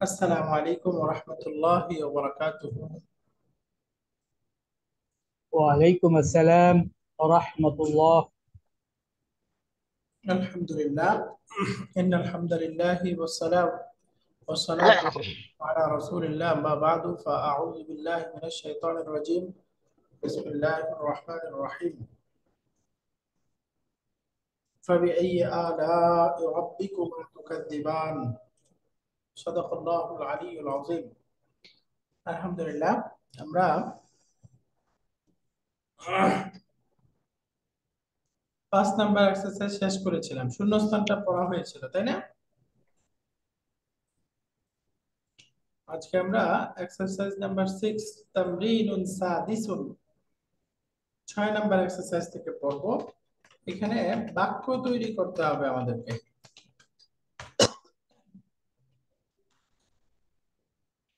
আসসালামু আলাইকুম ওয়া রাহমাতুল্লাহি ওয়া বারাকাতুহু। ওয়ালাইকুম আসসালাম ওয়া রাহমাতুল্লাহ। আলহামদুলিল্লাহ, ইন্নাল হামদালিল্লাহি ওয়াসসালাতু আলা রাসূলিল্লাহ, আম্মা বা'দু, ফাআউযু বিল্লাহি মিনাশ শাইতানির রাজীম। বিসমিল্লাহির রাহমানির রাহিম। ফাবিআইয়ি আলা'i রাব্বিকুমা তুকাযযিবান। সাদাকাল্লাহুল আলিয়্যুল আযীম। আলহামদুলিল্লাহ, আমরা 5 নাম্বার এক্সারসাইজ শেষ করেছিলাম। শূন্যস্থানটা পড়া হয়েছিল, তাই না? আজকে আমরা এক্সারসাইজ নাম্বার 6, তামরিনুন সাদিসুন, 6 নাম্বার এক্সারসাইজ থেকে পড়ব। এখানে বাক্য তৈরি করতে হবে আমাদেরকে।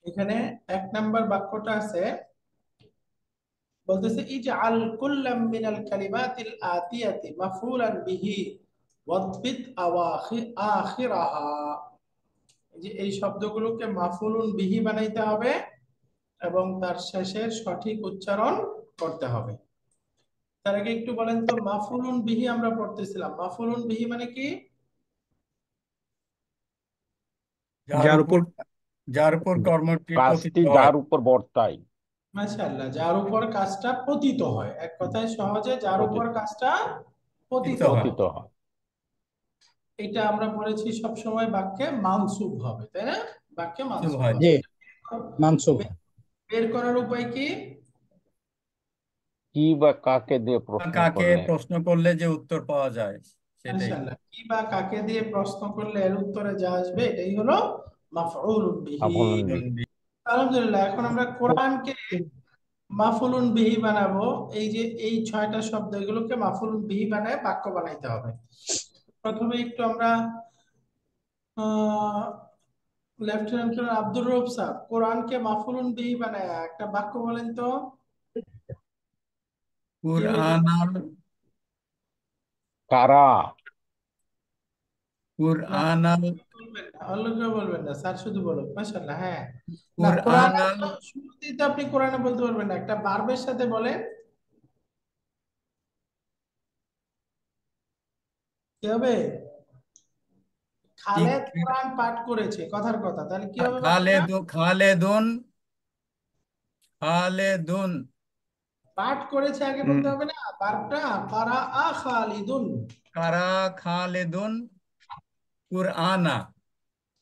এখানে 1 নাম্বার বাক্যটা আছে, বলতেছে ইজআল কুল্লাম মিনাল কালিমাতিল আতিয়াতি মাফউলান বিহি ওয়াদবিত আখিরাহা। যে এই শব্দগুলোকে মাফউলুন বিহি বানাইতে হবে এবং তার শেষের সঠিক উচ্চারণ করতে হবে। তার আগে একটু বলেন তো, মাফুলুন বিহি আমরা পড়তেছিলাম, মাফুলুন বিহি মানে কি? যার যার উপর উপর যার উপর কর্মটি পতিত কাজটি হয়। যার উপর বর্তায়। মাশাআল্লাহ, যার উপর কাজটা পতিত হয়। এক কথায় সহজে, যার উপর পতিত কাজটা পতিত পতিত হয়। হয়। পতিত হয়। এটা আমরা পড়েছি সব সময় বাক্যে মানসুব হবে, তাই না? বাক্যে শুভ মানসুব হয়। হবে। জি, মানসুব। বের করার উপায় কি? কি বা কাকে দিয়ে প্রশ্ন কাকে করলে প্রশ্ন করলে যে উত্তর পাওয়া যায় সেটাই। মাশাআল্লাহ, কি বা কাকে দিয়ে প্রশ্ন করলে এর উত্তরে যা আসবে এটাই হলো মাফউলুন বিহি। আফলন বি। আলহামদুলিল্লাহ, এখন আমরা কোরআনকে মাফুলুন বিহি বানাবো। এই যে এই 6টা শব্দ, এগুলোকে মাফুলুন বিহি বানায় বাক্য বানাইতে হবে। প্রথমে একটু আমরা lieutenant colonel Abdur Rouf sir, কোরআনকে মাফুলুন বিহি বানায় একটা বাক্য বলেন তো। কি হইলো? কুরআনাল কারা। না, কুরআনাল বলবেন না, অন্য কেউ বলবেন না, স্যার শুধু বলুন। মাশাআল্লাহ, হ্যাঁ। না, কোরআনে কুরআনাল তো শুরুতেই তো আপনি কোরআনে বলতে পারবেন না, একটা ভার্বের সাথে বলেন। কি হবে? খালেদ কোরআন পাঠ করেছে, কথার কথা, তাহলে কি হবে বাক্যটা? খালেদুন খালেদুন পাঠ করেছে আগে বলতে হবে না, ভার্বটা কারা আ খালিদুন কারা খালেদুন কুরআনা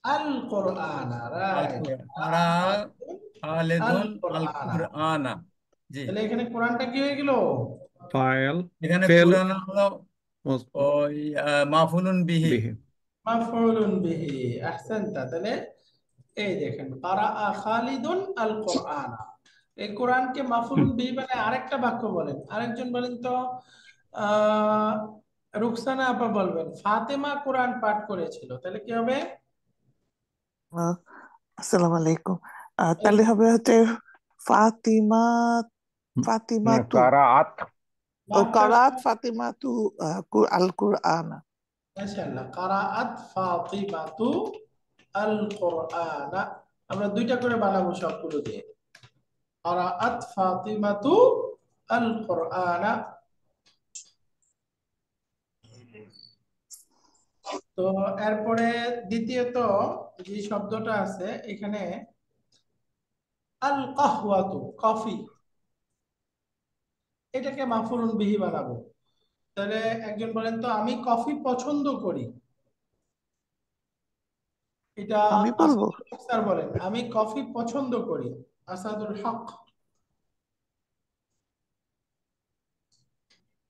আল কোরআনা, আল রাইট। কুরআন কারা আল খালেদুন আল কোরআনা। কুরআনা। জি, তাহলে এখানে কোরআনটা কি হয়ে গেল? ফাইল এখানে ফেল কুরআন হলো ওই মাফুলুন বিহি। বিহি। মাফউলুন বিহি, আহসানতা। তাহলে এই দেখেন, কারা আ খালিদুন আল কোরআনা। এই কোরআনকে মাফউলুন বিহি মানে আরেকটা বাক্য বলেন, আরেকজন বলেন তো। আহ রুকসানা আপা বলবেন, ফাতেমা কোরআন পাঠ করেছিল, তাহলে কি হবে? আহ, আসসালামু আলাইকুম। তাহলে হবে হচ্ছে ফাতিমা ফাতিমাতু কারাআত। ও ভার্বটা কারাত ফাতিমাতু আল কুরআন। মাশাআল্লাহ, কারাআত ফাতিমাতু আল কোরআনা। আমরা দুইটা করে বানাবো সবগুলো দিয়ে। কারাআত ফাতিমাতু আল কোরআনা। তো এরপরে দ্বিতীয়ত যে শব্দটা আছে এখানে, আল কাহওয়াতু, কফি, এটাকে মাফুলুন বিহি বানাবো। তাহলে একজন বলেন তো, আমি কফি পছন্দ করি। এটা আমি বলবো। আসাদুল হক স্যার বলেন, আমি কফি পছন্দ করি। আসাদুল হক।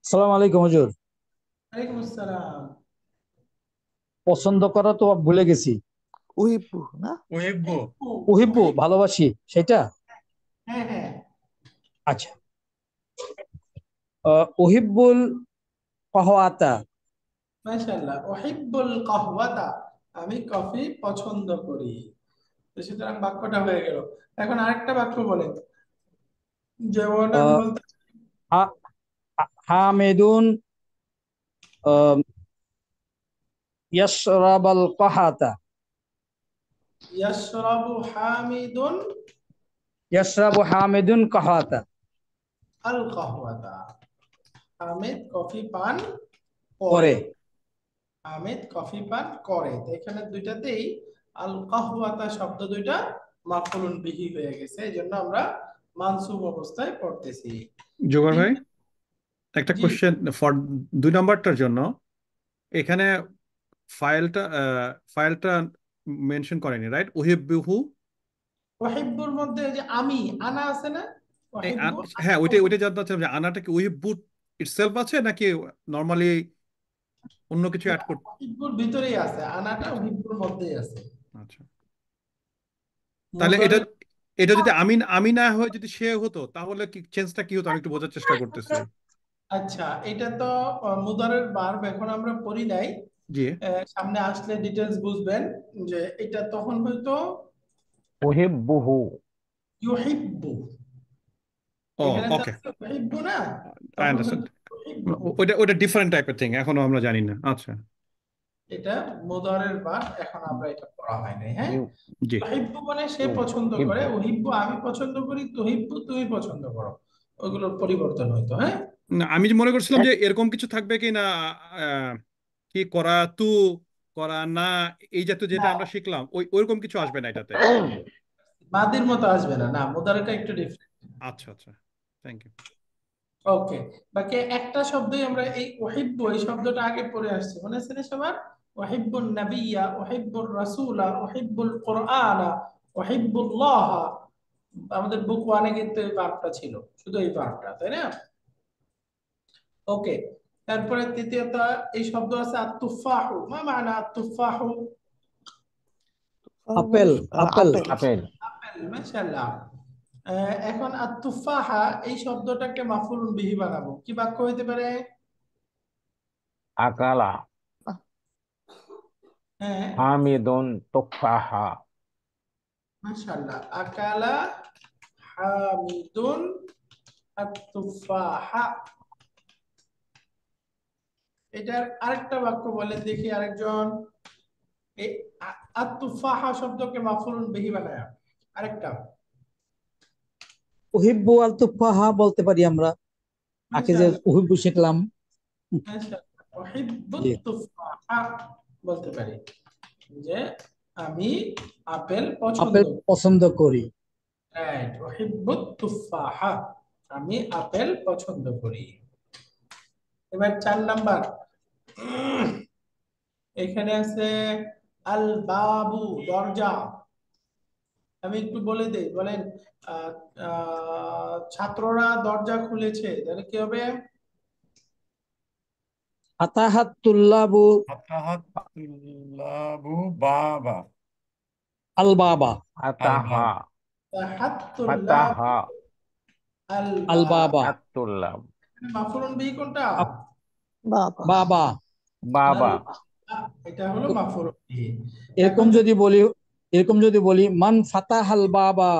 আসসালামু আলাইকুম হুজুর। ওয়ালাইকুম আসসালাম। পছন্দ করা তো ভুলে গেছি। উহিব্বু না? ওহিব্বু উহিব্বু, ভালোবাসি, সেটা। হ্যাঁ হ্যাঁ, আচ্ছা, উহিব্বুল কাহওয়াতা। মাশাআল্লাহ, উহিব্বুল কাহওয়াতা, আমি কফি পছন্দ করি। তো সুতরাং বাক্যটা হয়ে গেল। এখন আরেকটা বাক্য বলেন, যেমন আমি আহ, বলতে, হা- হামিদুন ইয়াশরাবাল কাহাতা। ইয়াশরাবু হামিদুন ইয়াশরাবু হামিদুন কাহাতা। আল কাহওয়াতা। হামিদ কফি পান করে। করে। হামিদ কফি পান করে। তো এখানে দুইটাতেই আল কাহওয়াতা শব্দ দুইটা মাফউলুন বিহি হয়ে গেছে, এই জন্য আমরা মানসুব অবস্থায় পড়তেছি। জোগাড় ভাই, তিন- একটা জি কোশ্চেন ফর 2 নম্বরটার জন্য। এখানে ফাইলটা ফাইলটা মেনশন করেনি, রাইট? উহিব্বুহু। ওয়াহিব্বুর মধ্যে যে আমি আনা আছে না, ওয়াহিব্বু হ্যাঁ, ওইটাই জানতে চাচ্ছিলাম যে আনাটা কি উহিব্বু ইটসেলফ আছে নাকি নর্মালি অন্য কিছু অ্যাড করতে? ওয়াহিব্বুর ভিতরেই আছে, আনাটা ওয়াহিব্বুর মধ্যেই আছে। আচ্ছা, তাহলে এটা মুদারিব এটা যদি আমি আমি না হয়ে যদি সে হতো তাহলে কি চেঞ্জটা কি হতো? আমি একটু বোঝার চেষ্টা করতেছি। আচ্ছা, এটা তো মুদারের ভার্ব, এখন আমরা পড়ি নাই। জি। সামনে আসলে ডিটেলস বুঝবেন যে এটা তখন হয়তো উহিব্বুহু। ইউহিব্বু। ও, এখানে তো ওকে, আছে ইউহিব্বু না, আই তখন আন্ডারস্ট্যান্ড। হয়তো ইউহিব্বু। ওটা ডিফারেন্ট টাইপের থিং, এখনো আমরা জানি না। আচ্ছা, এটা মুদারের ভার্ব, এখন আমরা এটা পড়া হয় নাই। হ্যাঁ, ইউ জি। ইউহিব্বু মানে সে পছন্দ করে, ইউহিব্বু। উহিব্বু আমি পছন্দ করি, তুহিব্বু তুমি পছন্দ করো, ওইগুলোর পরিবর্তন হয়তো। হ্যাঁ, না, আমি যে মনে করছিলাম যে এরকম কিছু থাকবে কি না, কি করা তু, করা না, এই জাতীয় যেটা আমরা শিখলাম ওইরকম কিছু আসবে না এটাতে। মাদির মতো আসবে না, না মুদারেটা একটু ডিফারেন্ট। আচ্ছা আচ্ছা, থ্যাংক ইউ। ওকে, বাকি একটা শব্দই আমরা এই ওহিব্বু এই শব্দটা আগে পড়ে আসছি, মনে আছে না সবার? ওহিব্বুন নাবিয়্যা, ওহিব্বুর রাসূলা, ওহিব্বুল কুরআনা, ওহিব্বুল্লাহ। আমাদের বুক ওয়ানে কিন্তু এই ভার্বটা ছিল, শুধু এই ভার্বটা, তাই না? ওকে, তারপরে তৃতীয়ত এই শব্দ আছে আত-তুফাহু। মা মানা আত-তুফাহু? Apple. Apple. Apple. Apple. Apple, মাশাআল্লাহ। এখন আত-তুফাহা এই শব্দটাকে মাফউলুন বিহি বানাবো, কি বাক্য হইতে পারে? আকালা হ্যাঁ, হামিদুন তুফাহা। মাশাআল্লাহ। আকালা হামিদুন আত-তুফাহা। এটার আরেকটা বাক্য বলেন দেখি আরেকজন। এই আত-তুফাহা শব্দকে মাফউলুন বিহি বানায় আরেকটা। উহিব্বু আল তুফাহা বলতে পারি আমরা, আগে যে মাশাআল্লাহ, উহিব্বু শিখলাম। মাশাআল্লাহ। উহিব্বুত জি। তুফাহা বলতে পারি যে আমি আপেল আপেল পছন্দ। পছন্দ করি। রাইট, উহিব্বুত তুফাহা, আমি আপেল পছন্দ করি। এবার 4 নাম্বার, এখানে আছে আল বাবু, দরজা। আমি একটু বলে দেই, বলেন ছাত্ররা দরজা খুলেছে, তাহলে কি হবে? ফাতাহাত তুল্লাবু ফাতাহাত তুল্লাবু বাবা আল বাবা। আল ফাতাহা। বাব। তাহাত্তুল্লাহ ফাতাহা আল আল বাব। বাবা। আতুল্লাহ। মাফউলুন বিহি কোনটা? বাবা। বাবা। বাবা। এটা হলো মাফউলুন বিহি। এরকম এখন যদি বলি, মান ফাতাহাল বাবা,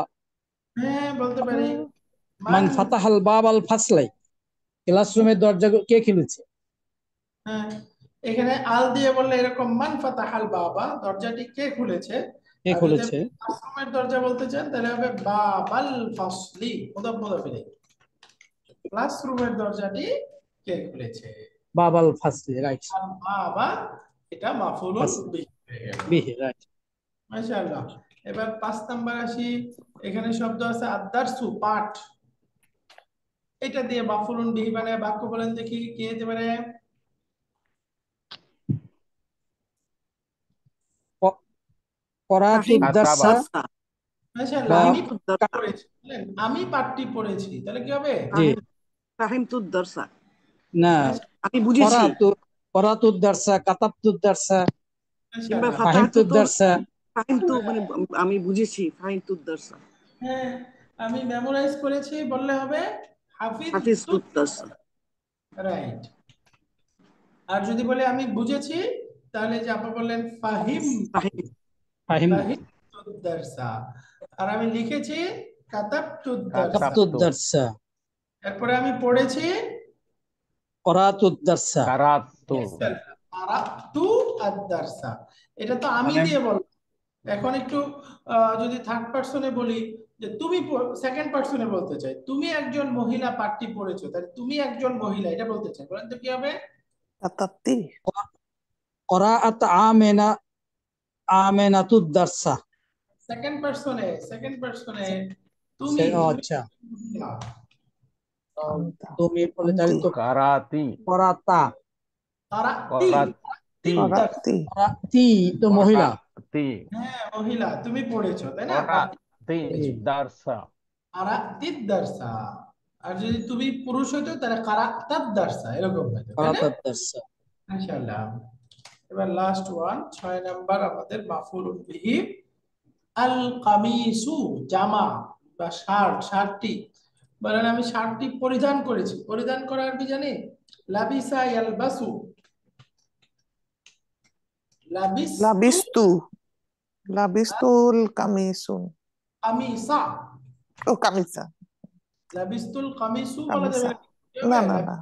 হ্যাঁ বলতে পারি মান মান। ফাতাহাল বাবাল ফাসলাই, ক্লাসরুমের দরজা কে খুলেছে? হ্যাঁ, এখানে আল দিয়ে বললে এরকম, মান ফাতাহাল বাবা, দরজাটি কে খুলেছে। কে আর যদি খুলেছে? ক্লাসরুমের দরজা বলতে চান তাহলে হবে বাবাল ফাসলি, মুদাফ মুদাফ ইলাইহি। ক্লাসরুমের দরজাটি কে খুলেছে। বাবাল ফাসলি, রাইট। আর বাবা এটা মাফউলুন বিহি হয়ে গেল। বিহি, রাইট। মাশাআল্লাহ। এবার 5 নাম্বার আসি, এখানে শব্দ আছে আদ-দারসু, পাঠ। এটা দিয়ে মাফউলুন বিহি বানায় বাক্য বলেন দেখি, কি হতে পারে? করাতুদ দারসা কাতাবা। মাশাআল্লাহ, বা আমি পাঠটি পড়েছি, বলেন আমি পাঠটি পড়েছি, তাহলে কি হবে? জি ফাহিমতুদ দারসা, না, আমি বুঝেছি। করাতুদ দারসা, কাতাবতুদ দারসা, কিংবা মাশাআল্লাহ। ফাতাহাতু ফাহিমতুদ তো দারসা। ফাহিমতু মানে আমি বুঝেছি, ফাহিমতুদ দারসা, হ্যাঁ, আমি মেমোরাইজ করেছি বললে হবে হাফিজ। হাফিজতুদ দারসা। রাইট। আর যদি বলে আমি বুঝেছি, তাহলে যে আপনি বললেন ফাহিম, ফাহিম ফাহিম ফাহিমতুদ দারসা। আর আমি লিখেছি কাতাবতুদ দারসা। কাতাবতুদ কাতাবতু। দারসা, এরপরে আমি পড়েছি করাতুদ দারসা। কারাতু। কারাতু আদ-দারসা। এটা তো আমি মানে দিয়ে বললাম, এখন একটু যদি থার্ড পার্সনে বলি, যে তুমি সেকেন্ড পার্সনে বলতে চাই, তুমি একজন মহিলা পাঠটি পড়েছো, তাহলে তুমি একজন মহিলা এটা বলতে চাই, বলেন তো কি হবে? কাতাতি قرأت آمنة آمنة الدرس সেকেন্ড পার্সনে তুমি আচ্ছা মহিলা। তুমি বলে তাহলে তো কারাতি করাতা কারাতি করাতি করাতি করাতি তো মহিলা করাতি হ্যাঁ মহিলা, তুমি পড়েছো তাই না? করাতি দারসা কারাতিদ দারসা। আর যদি তুমি পুরুষ হইতো তাহলে কারাতাদ দারসা এরকম হইতো, তাই না? করাতাদ দারস ইনশাআল্লাহ। এবার লাস্ট ওয়ান 6 নাম্বার আমাদের মাফউলুন বিহি। আল কামিসু জামা বা শার্ট, শার্টটি বলেন আমি শার্টটি পরিধান করেছি। পরিধান করা আরবি জানি লাবিসা ইয়ালবাসু। লাবিস্তু লাবিস্তু লাবিস্তুল কামিসুন কামিসা। কামিসা লাবিস্তুল কামিসু বলা যাবে কামিসা না? কি হবে? না না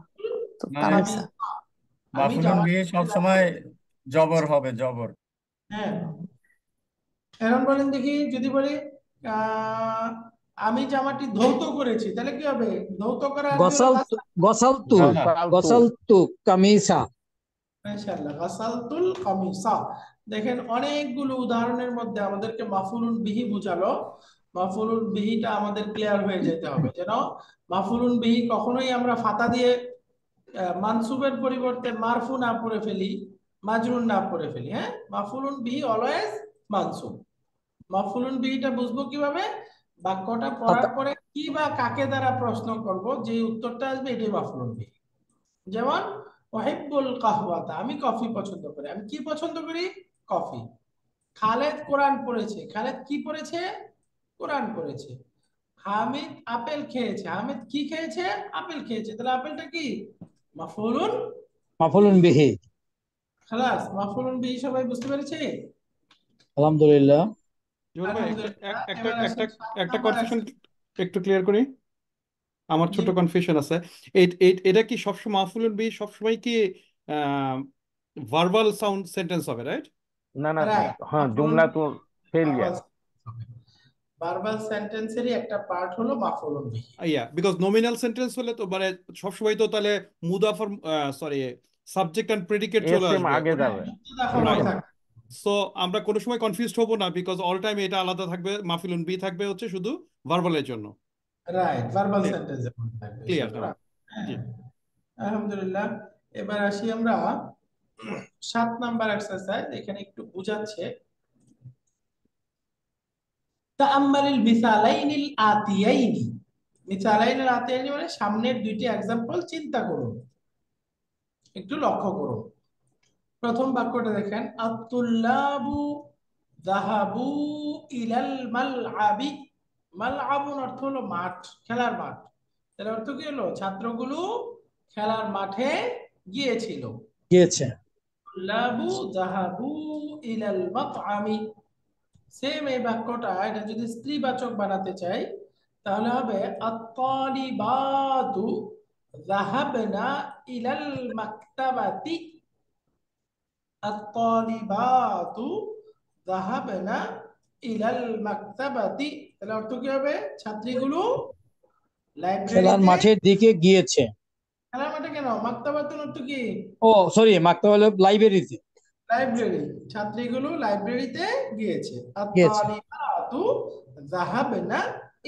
তো না, কামিসা আমি মাফুলুন জামা বিহি সবসময় জবর হবে, জবর। হ্যাঁ। এখন বলেন দেখি, যদি বলি আহ, আমি জামাটি ধৌত করেছি, তাহলে কি হবে? ধৌত করা আরবি হলো গসালতু গসালতু গাসা। গসালতু গসালতু কামিসা মাশাআল্লাহ, গাসালতুল কামিসা। দেখেন অনেকগুলো উদাহরণের মধ্যে আমাদেরকে মাফুলুন বিহি বুঝালো। মাফুলুন বিহিটা আমাদের ক্লিয়ার হয়ে যেতে হবে, যেন মাফুলুন বিহি কখনোই আমরা ফাতা দিয়ে মানসুবের পরিবর্তে মারফু না পড়ে ফেলি, মাজরুর না পড়ে ফেলি। হ্যাঁ, মাফুলুন বিহি অলওয়েজ মানসুব। মাফুলুন বিহিটা বুঝবো কিভাবে? বাক্যটা পড়ার পরে কি বা কাকে দ্বারা প্রশ্ন করব, যে উত্তরটা আসবে এটাই মাফুলুন বিহি। যেমন ওহিব্বুল কাহওয়াতা, আমি কফি পছন্দ করি। আমি কি পছন্দ করি? কফি। খালেদ কোরআন পড়েছে। খালেদ কি পড়েছে? কোরআন পড়েছে। হামিদ আপেল খেয়েছে। হামিদ কি খেয়েছে? আপেল খেয়েছে। তাহলে আপেলটা কি? মাফউলুন মাফুলুন বিহি। খালাস, মাফউলুন বিহি সবাই বুঝতে পেরেছে? আলহামদুলিল্লাহ। জুয়েল ভাই আলহামদুলিল্লাহ। একটা এবার একটা আসেন 7 একটা নাম্বার কনফিউশন এক্সারসাইজ। একটু ক্লিয়ার করি। আমার জি ছোট কনফিউশন আছে। এটা কি সবসময় মাফুলুন বিহি সবসময় কি ভার্বাল সাউন্ড সেন্টেন্স হবে, রাইট? না না রাইট, হ্যাঁ মাফউলুন জুমলা তো বিহি ফেলিয়ার ভার্বাল সেন্টেন্সেরই একটা পার্ট হলো মাফউলুন বিহি। ইয়া বিকজ নমিনাল সেন্টেন্স হলে তো মানে সবসময় তো তাহলে মুদাফর সরি সাবজেক্ট অ্যান্ড প্রেডিকেট চলে এসএম আসবে। আগে যাবে মুক্তদা খবর রাইট। থাকে। সো আমরা কোনো সময় কনফিউজড হব না, বিকজ অল টাইম এটা আলাদা থাকবে। মাফিলুন বি থাকবে হচ্ছে শুধু ভার্বালের জন্য। রাইট, ভার্বাল সেন্টেন্সের মধ্যে থাকবে ক্লিয়ার এসব। নাও। হ্যাঁ, জি। আলহামদুলিল্লাহ। এবার আসি আমরা 7 নাম্বার এক্সারসাইজ। এখানে একটু বুঝাচ্ছে, তাআম্মালিল মিসালাইনিল আতিয়াইনি। মিসালাইনিল আতিয়াইনি মানে সামনের দুইটি এক্সাম্পল চিন্তা করুন, একটু লক্ষ্য করুন। প্রথম বাক্যটা দেখেন, আত-তুল্লাবু যাহাবু ইলাল মালআবি। মালআবুন অর্থ হলো মাঠ, খেলার মাঠ। এর অর্থ কি হলো? ছাত্রগুলো খেলার মাঠে গিয়েছিল। গিয়েছে। তুল্লাবু যাহাবু ইলাল মাতআমি। সেম এই বাক্যটা, এটা যদি স্ত্রীবাচক বানাতে চাই তাহলে হবে আত-তালিবাতু যাহাবনা ইলাল মাকতাবাতি। আত-তালিবাতু যাহাবনা ইলাল মাকতাবাতি। তাহলে অর্থ কি হবে? ছাত্রীগুলো খেলার লাইব্রেরিতে। মাঠের দিকে গিয়েছে। খেলার মাঠে কেন? মাকতাবাতুন অর্থ কি? ও সরি, মাকতাবা হলো লাইব্রেরিতে লাইব্রেরি। ছাত্রীগুলো লাইব্রেরিতে গিয়েছে। গিয়েছে। আত-তালিবাতু যাহাবনা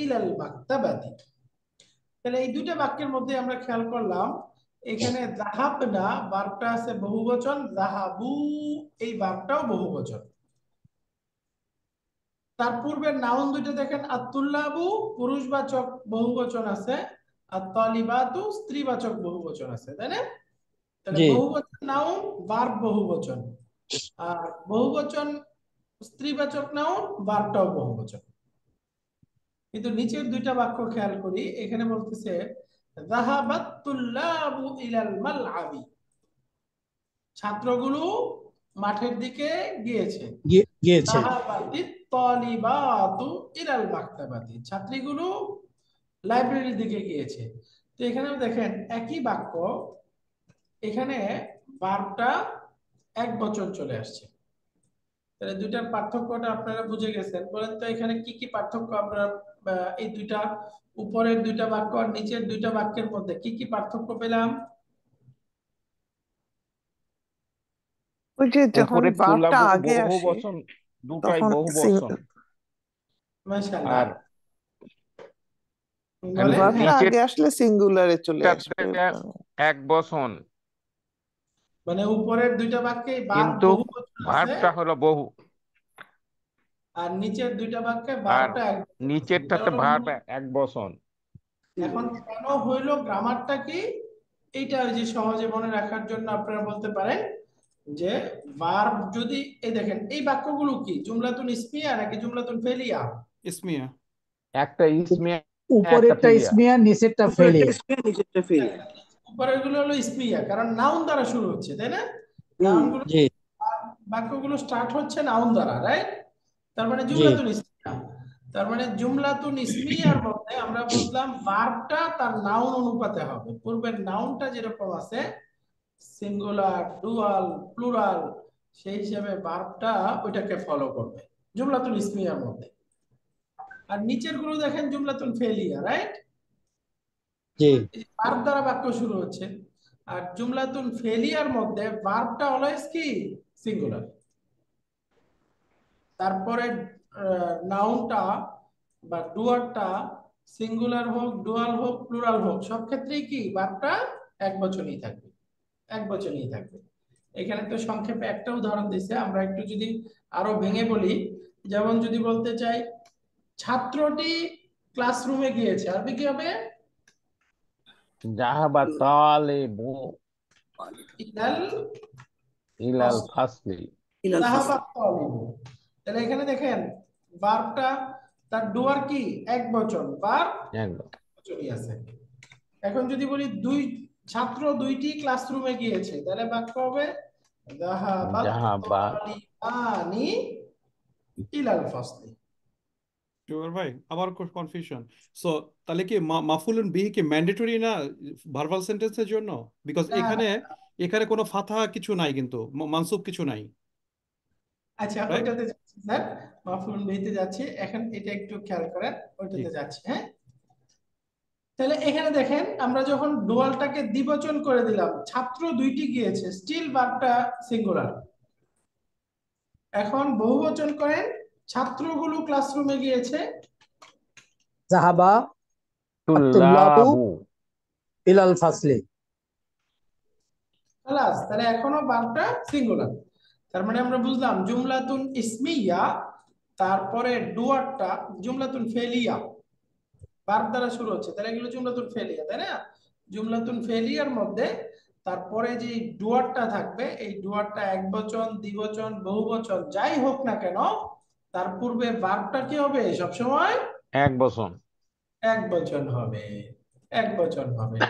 ইলাল মাকতাবাতি। তাহলে এই দুইটা বাক্যের মধ্যে আমরা খেয়াল করলাম, এখানে যাহাবনা ভার্বটা আছে বহুবচন, যাহাবু এই ভার্বটাও বহুবচন। তার পূর্বের নাউন দুইটা দেখেন, আত-তুল্লাবু পুরুষবাচক বহুবচন আছে, আত-তালিবাতু স্ত্রীবাচক বহুবচন আছে, তাই না? তাহলে জি বহুবচন নাউন, ভার্ব বহুবচন। আর বহুবচন স্ত্রীবাচক নাউন, ভার্বটাও বহুবচন। কিন্তু নিচের দুইটা বাক্য খেয়াল করি, এখানে বলতেছে যাহাবাত তুল্লাবু ইলাল মালআবি। ছাত্রগুলো মাঠের দিকে গিয়েছে। গিয়েছে। যাহাবাতিত তালিবাতু ইলাল মাকতাবাতি। ছাত্রীগুলো লাইব্রেরির দিকে গিয়েছে। তো এখানে দেখেন একই বাক্য, এখানে ভার্বটা এক বচন চলে আসছে। তাহলে দুইটার পার্থক্যটা আপনারা বুঝে গেছেন। বলেন তো এখানে কি কি পার্থক্য আমরা এই দুইটা উপরের দুইটা বাক্য আর নিচের দুইটা বাক্যের মধ্যে কি কি পার্থক্য পেলাম? ওই যে যখন উপরের তুলা ভার্বটা আগে বহু আসে বচন, দুটাই তখন বহু বচন। মাশাআল্লাহ। আর বলেন ভার্বটা হ্যাঁ, আগে আসলে সিঙ্গুলারে চলে আসবে নিচেরটাতে এক বচন, মানে উপরের দুইটা বাক্যে ভার্ব কিন্তু বহু বচন আছে ভার্বটা হলো বহু, আর নিচের দুইটা বাক্যে আর ভার্বটা এক বচন আছে। এটা নিচেরটাতে হলো ভার্ব এক বচন। এখন কেন হইলো, গ্রামারটা কি এইটা ওই যে সহজে মনে রাখার জন্য আপনারা বলতে পারেন যে ভার্ব যদি এই দেখেন এই বাক্যগুলো কি জুমলাতুন ইসমিয়া নাকি জুমলাতুন ফেলিয়া? ইসমিয়া। একটা ইসমিয়া, একটা উপরেরটা ফেলিয়া। ইসমিয়া, নিচেরটা উপরেরটা ফেলিয়া। ইসমিয়া, নিচেরটা ফেলিয়া। উপরের গুলো হলো ইসমিয়া, কারণ নাউন দ্বারা শুরু হচ্ছে, তাই না? হুম। নাউন গুলো জি বাক্যগুলো স্টার্ট হচ্ছে নাউন দ্বারা, রাইট? তার মানে জি জুমলাতুন ইসমিয়া। তার মানে জুমলাতুন ইসমিয়ার মধ্যে আমরা বুঝলাম ভার্বটা তার নাউন অনুপাতে হবে। পূর্বের নাউনটা যেরকম আছে সিঙ্গুলার, ডুয়াল, প্লুরাল, সেই হিসেবে ভার্বটা ওইটাকে ফলো করবে জুমলাতুল ইসমিয়ার মধ্যে। আর নিচের গুলো দেখেন জুমলাতুল ফেলিয়া, রাইট? জি ভার্ব দ্বারা বাক্য শুরু হচ্ছে। আর জুমলাতুল ফেলিয়ার মধ্যে ভার্বটা অলওয়েজ কি সিঙ্গুলার। তারপরে নাউনটা বা ডুয়ারটা সিঙ্গুলার হোক, ডুয়াল হোক, প্লুরাল হোক, সব ক্ষেত্রেই কি ভার্বটা একবচনই থাকবে, একবচনই থাকবে। এখানে তো সংক্ষেপে একটা উদাহরণ দিছে, আমরা একটু যদি আরো ভেঙে বলি, যেমন যদি বলতে চাই ছাত্রটি ক্লাসরুমে গিয়েছে, আরবি কি হবে? যাহাবা তালিবু ইলাল ইলাল ফাসল। ফাসলি। ইলাল ফাসল। যাহাবা তালিবু। তাহলে এখানে দেখেন ভার্বটা তার ডুয়ার কি একবচন, ভার্ব একদম। বচনই আছে। এখন যদি বলি দুই ছাত্র দুইটি ক্লাসরুমে গিয়েছে, তাহলে বাক্য হবে যাহাবাত যাহাবা তালিবানি ইলাল ফাসলি। জোয়ার ভাই আবার কনফিউশন। সো তাহলে কি মাফুলুন বিহি কি ম্যান্ডেটরি না ভার্বাল সেন্টেন্সের জন্য? বিকজ না, এখানে না। এখানে কোনো ফাতাহা কিছু নাই, কিন্তু মানসুব কিছু নাই, আচ্ছা রাইট? ওইটাতে যাচ্ছি স্যার, মাফুলুন বিহিতে যাচ্ছি। এখন এটা একটু খেয়াল করেন, ওইটাতে জি। যাচ্ছি। হ্যাঁ, তাহলে এখানে দেখেন আমরা যখন ডুয়ালটাকে দ্বিবচন করে দিলাম, ছাত্র দুইটি গিয়েছে, স্টিল ভার্বটা সিঙ্গুলার। এখন বহুবচন করেন, ছাত্রগুলো ক্লাসরুমে গিয়েছে, জাহাবা আত-তুল্লাবু তুল্লাবু। ইলাল ফাসলি। খালাস, তাহলে এখনো ভার্বটা সিঙ্গুলার। তার মানে আমরা বুঝলাম জুমলাতুন ইসমিয়া, তারপরে ডুয়ারটা জুমলাতুন ফেলিয়া, ভার্ব দ্বারা শুরু হচ্ছে, তাহলে এগুলো জুমলাতুন ফেলিয়া, তাই না? জুমলাতুন ফেলিয়ার মধ্যে তারপরে যে ডুয়ারটা থাকবে, এই ডুয়ারটা একবচন, দ্বিবচন, বহুবচন যাই হোক না কেন, তার পূর্বে ভার্বটা কি হবে সবসময় এক বচন। একবচন হবে, একবচন হবে।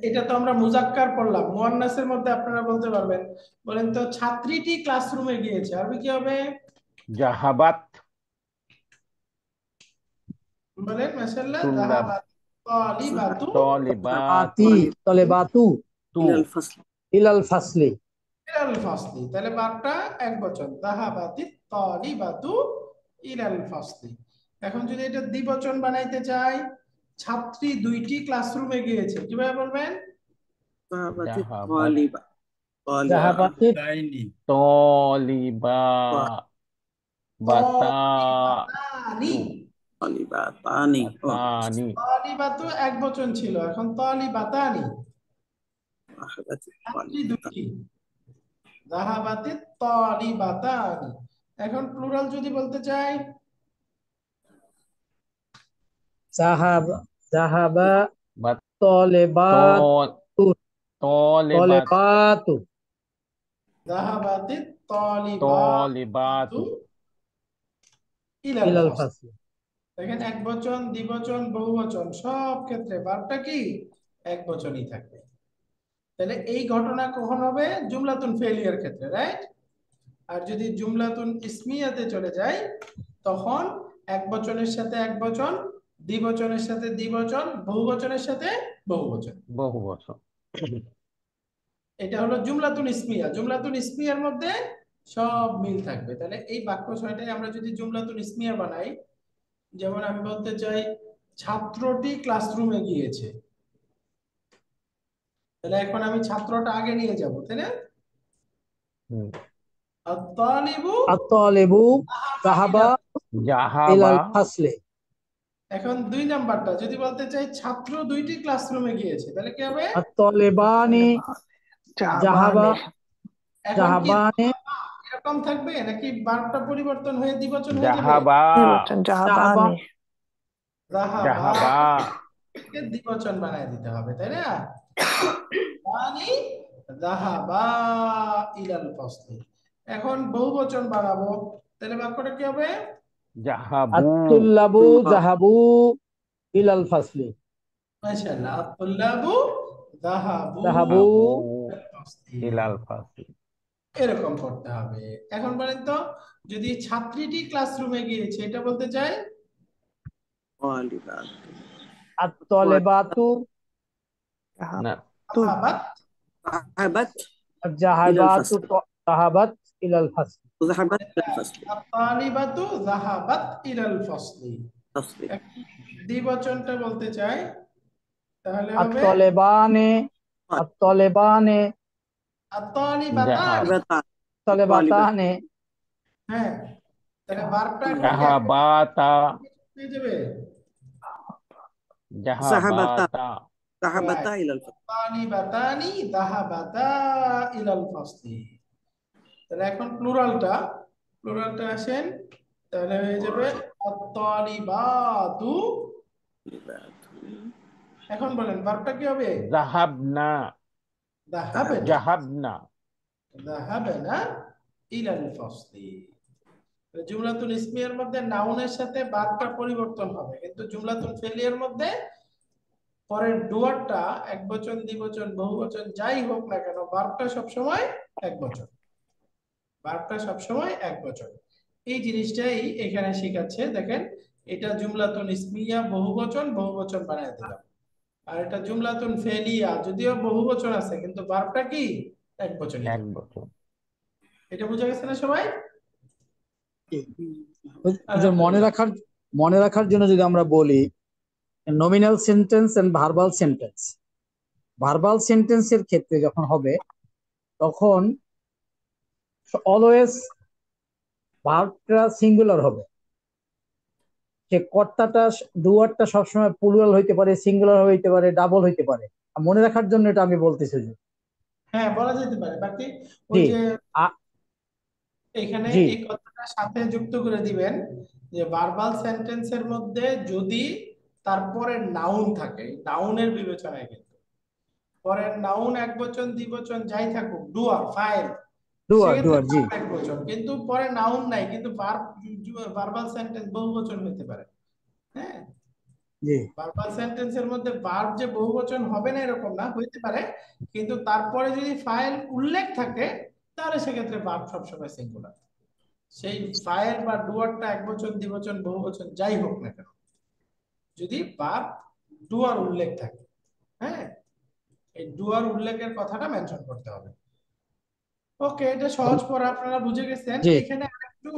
এটা তো আমরা মুজাক্কার পড়লাম। মুয়ান্নাসের মধ্যে আপনারা বলতে পারবেন, বলেন তো ছাত্রীটি ক্লাসরুমে গিয়েছে, আরবি কি হবে? যাহাবাত বলেন মাশাআল্লাহ। তুল্লাব যাহাবাত তালিবাতু তলিবাতু তলেবাতু তু ইলাল ফাসল। ইলাল ফাসলি। ইলাল ফাসলি। তাহলে ভার্বটা একবচন, যাহাবাতিত তালিবাতু ইলাল ফাসলি। এখন যদি এটা দ্বিবচন বানাইতে চাই, ছাত্রী দুইটি ক্লাসরুমে গিয়েছে, কিভাবে বলবেন? যাহাবাতি যাহাবাত তালিবা। তালিবা। জাহাবাতি তাইনি তলিবা বাতা তালিবাতানি। তালিবা তানি। তানি। তালিবাতু একবচন ছিল, এখন তালিবাতানি, যাহাবাতি ছাত্রী তালিবা। দুইটি। যাহাবাতিত তালিবাতানি। এখন প্লুরাল যদি বলতে চাই, জাহাবা বাত তলেবাতু তলিবাত তলেবাতু যাহাবাতিত তালিবাতু তলিবাতু ইলাল ইলাল ফাসল। ফাসলি। দেখেন একবচন, দ্বিবচন, বহুবচন সব ক্ষেত্রে ভার্বটা কি একবচনই থাকবে। তাহলে এই ঘটনা কখন হবে? জুমলাতুন ফেলিয়ার ক্ষেত্রে, রাইট? আর যদি জুমলাতুন ইসমিয়াতে চলে যায়, তখন একবচনের সাথে একবচন, দ্বিবচনের সাথে দ্বিবচন, বহুবচনের সাথে বহুবচন। বহু বচন। এটা হলো জুমলাতুন ইসমিয়া। জুমলাতুন ইসমিয়ার মধ্যে সব মিল থাকবে। তাহলে এই বাক্য ছয়টাই আমরা যদি জুমলাতুল ইসমিয়া বানাই, যেমন আমি বলতে চাই ছাত্রটি ক্লাসরুমে গিয়েছে, তাহলে এখন আমি ছাত্রটা আগে নিয়ে যাব, তাই না? হুম। আত-তালিবু আত-তালিবু যাহাবা জাহাবা ইলাল ফাসলি। এখন 2 নাম্বারটা যদি বলতে চাই ছাত্র দুইটি ক্লাসরুমে গিয়েছে, তাহলে কি হবে? আত-তালিবানি যাহাবা জাহাবানে এখন কি যাহাবানে এরকম থাকবে নাকি বারটা পরিবর্তন হয়ে দ্বিবচন হয়ে যাবে? জাহাবা নির্বাচন জাহাবানে যাহাবা জাহাবা কে দ্বিবচন বানায় দিতে হবে, তাই না? মানে যাহাবা ইলাল ফাসলি। এখন বহুবচন বানাবো, তাহলে বাক্যটা কি হবে? জাহাবু আত-তুল্লাবু যাহাবু ইলাল ফাসলি। মাশাআল্লাহ, আত-তুল্লাবু যাহাবু যাহাবু ইলাল ফাসলি। ইলাল ফাসলি। এরকম করতে হবে। এখন বলেন তো, যদি ছাত্রীটি ক্লাসরুমে গিয়েছে, এটা বলতে চাই طالبات আত-তালিবাতু না, যাহাবাত ذهبت إلى যাহাবাতু الفصل যাহাবাত ইলাল ফাসলি। ذهبت إلى الفصل আত-তালিবাতু যাহাবাত ইলাল ফাসলি। فصل এখন দ্বিবচনটা বলতে চাই, তাহলে হবে আত-তালিবানে আত-তালিবানে আত-তালিবাতানি। طالبات তালিবাতানে হ্যাঁ, তাহলে ভার্বটা এখন কি জাহাবাতা হয়ে যাবে? জাহাবাতা ذهبتا إلى الفصل তালিবাতানি যাহাবাতা ইলাল ফাসলি। তাহলে এখন প্লুরালটা আসেন, তাহলে হয়ে যাবে আত-তালিবাতু। এখন বলেন ভার্বটা কি হবে? জাহাবনা যাহাবেনা জাহাবনা যাহাবেনা ইলাল ফাসলি। জুমলাতুল ইসমিয়ার মধ্যে নাউনের সাথে ভার্বটা পরিবর্তন হবে, কিন্তু জুমলাতুল ফেলিয়ার মধ্যে পরের ডুয়ারটা একবচন, দ্বিবচন, বহুবচন যাই হোক না কেন, ভার্বটা সবসময় একবচন। ভার্বটা সবসময় একবচন। এই জিনিসটাই এখানে শেখাচ্ছে। দেখেন, এটা জুমলাতুল ইসমিয়া বহুবচন বানায় দিলাম, আর এটা জুমলাতুল ফেলিয়া যদিও বহুবচন আছে কিন্তু ভার্বটা কি একবচনই। এক বছর। এটা বোঝা গেছে না সবাই? হুজুর, মনে রাখার জন্য যদি আমরা বলি nominal sentence and verbal sentence, verbal সেন্টেন্সের ক্ষেত্রে যখন হবে তখন অলওয়েজ ভার্বটা সিঙ্গুলার হবে। সে কর্তাটা ডুয়ারটা সবসময় প্লুরাল হইতে পারে, সিঙ্গুলার হইতে পারে, ডাবল হইতে পারে। আর মনে রাখার জন্য এটা আমি বলতেছি হুজুর। হ্যাঁ, বলা যেতে পারে। বাকি ওই জি যে আ- এখানে জি এই কথাটা সাথে যুক্ত করে দিবেন যে ভার্বাল সেন্টেন্সের মধ্যে যদি তারপরে নাউন থাকে, নাউনের বিবেচনায় কিন্তু পরের নাউন একবচন, দ্বিবচন যাই থাকুক, ডুয়ার, ফাইল, সেক্ষেত্রে ডুয়ার জি verb একবচন, কিন্তু পরে নাউন নাই, কিন্তু ভার্বাল সেন্টেন্স বহুবচন হতে পারে। হ্যাঁ, জি ভার্বাল সেন্টেন্সের মধ্যে ভার্ব যে বহুবচন হবে না এরকম না, হইতে পারে, কিন্তু তারপরে যদি ফাইল উল্লেখ থাকে তাহলে সেক্ষেত্রে ভার্ব সবসময় সিঙ্গুলার। সেই ফাইল বা ডুয়ারটা একবচন, দ্বিবচন, বহুবচন যাই হোক না কেন, যদি ভার্ব ডুয়ার উল্লেখ থাকে, হ্যাঁ, এই ডুয়ার উল্লেখের কথাটা মেনশন করতে হবে। ওকে, এটা সহজ পড়া আপনারা বুঝে গেছেন। জি এখানে একটু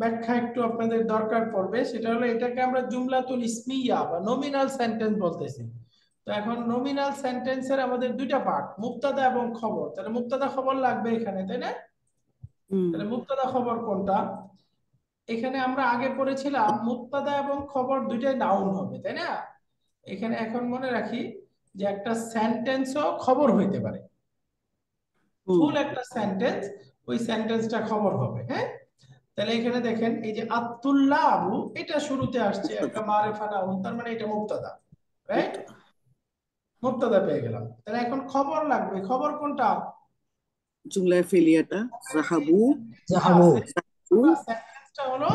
ব্যাখ্যা একটু আপনাদের দরকার পড়বে, সেটা হলো এটাকে আমরা জুমলাতুল ইসমিয়া বা নমিনাল সেন্টেন্স বলতেছি। তো এখন নমিনাল সেন্টেন্সের আমাদের দুইটা পার্ট, মুবতাদা এবং খবর। তাহলে মুবতাদা খবর লাগবে এখানে, তাই না? তাহলে মুবতাদা খবর কোনটা? এখানে আমরা আগে পড়েছিলাম মুবতাদা এবং খবর দুইটাই নাউন হবে, তাই না? এখানে এখন মনে রাখি যে একটা সেন্টেন্সও খবর হইতে পারে। ফুল একটা সেন্টেন্স, ওই সেন্টেন্সটা খবর হবে। হ্যাঁ, তাহলে এখানে দেখেন এই যে আব্দুল্লাহু, এটা শুরুতে আসছে একটা মারিফা নাউন, তার মানে এটা মুবতাদা, রাইট? মুবতাদা পেয়ে গেলাম। তাহলে এখন খবর লাগবে। খবর কোনটা? জুমলা ফেলিয়াটা যাহাবু যাহাবু সেন্টেন্সটা হলো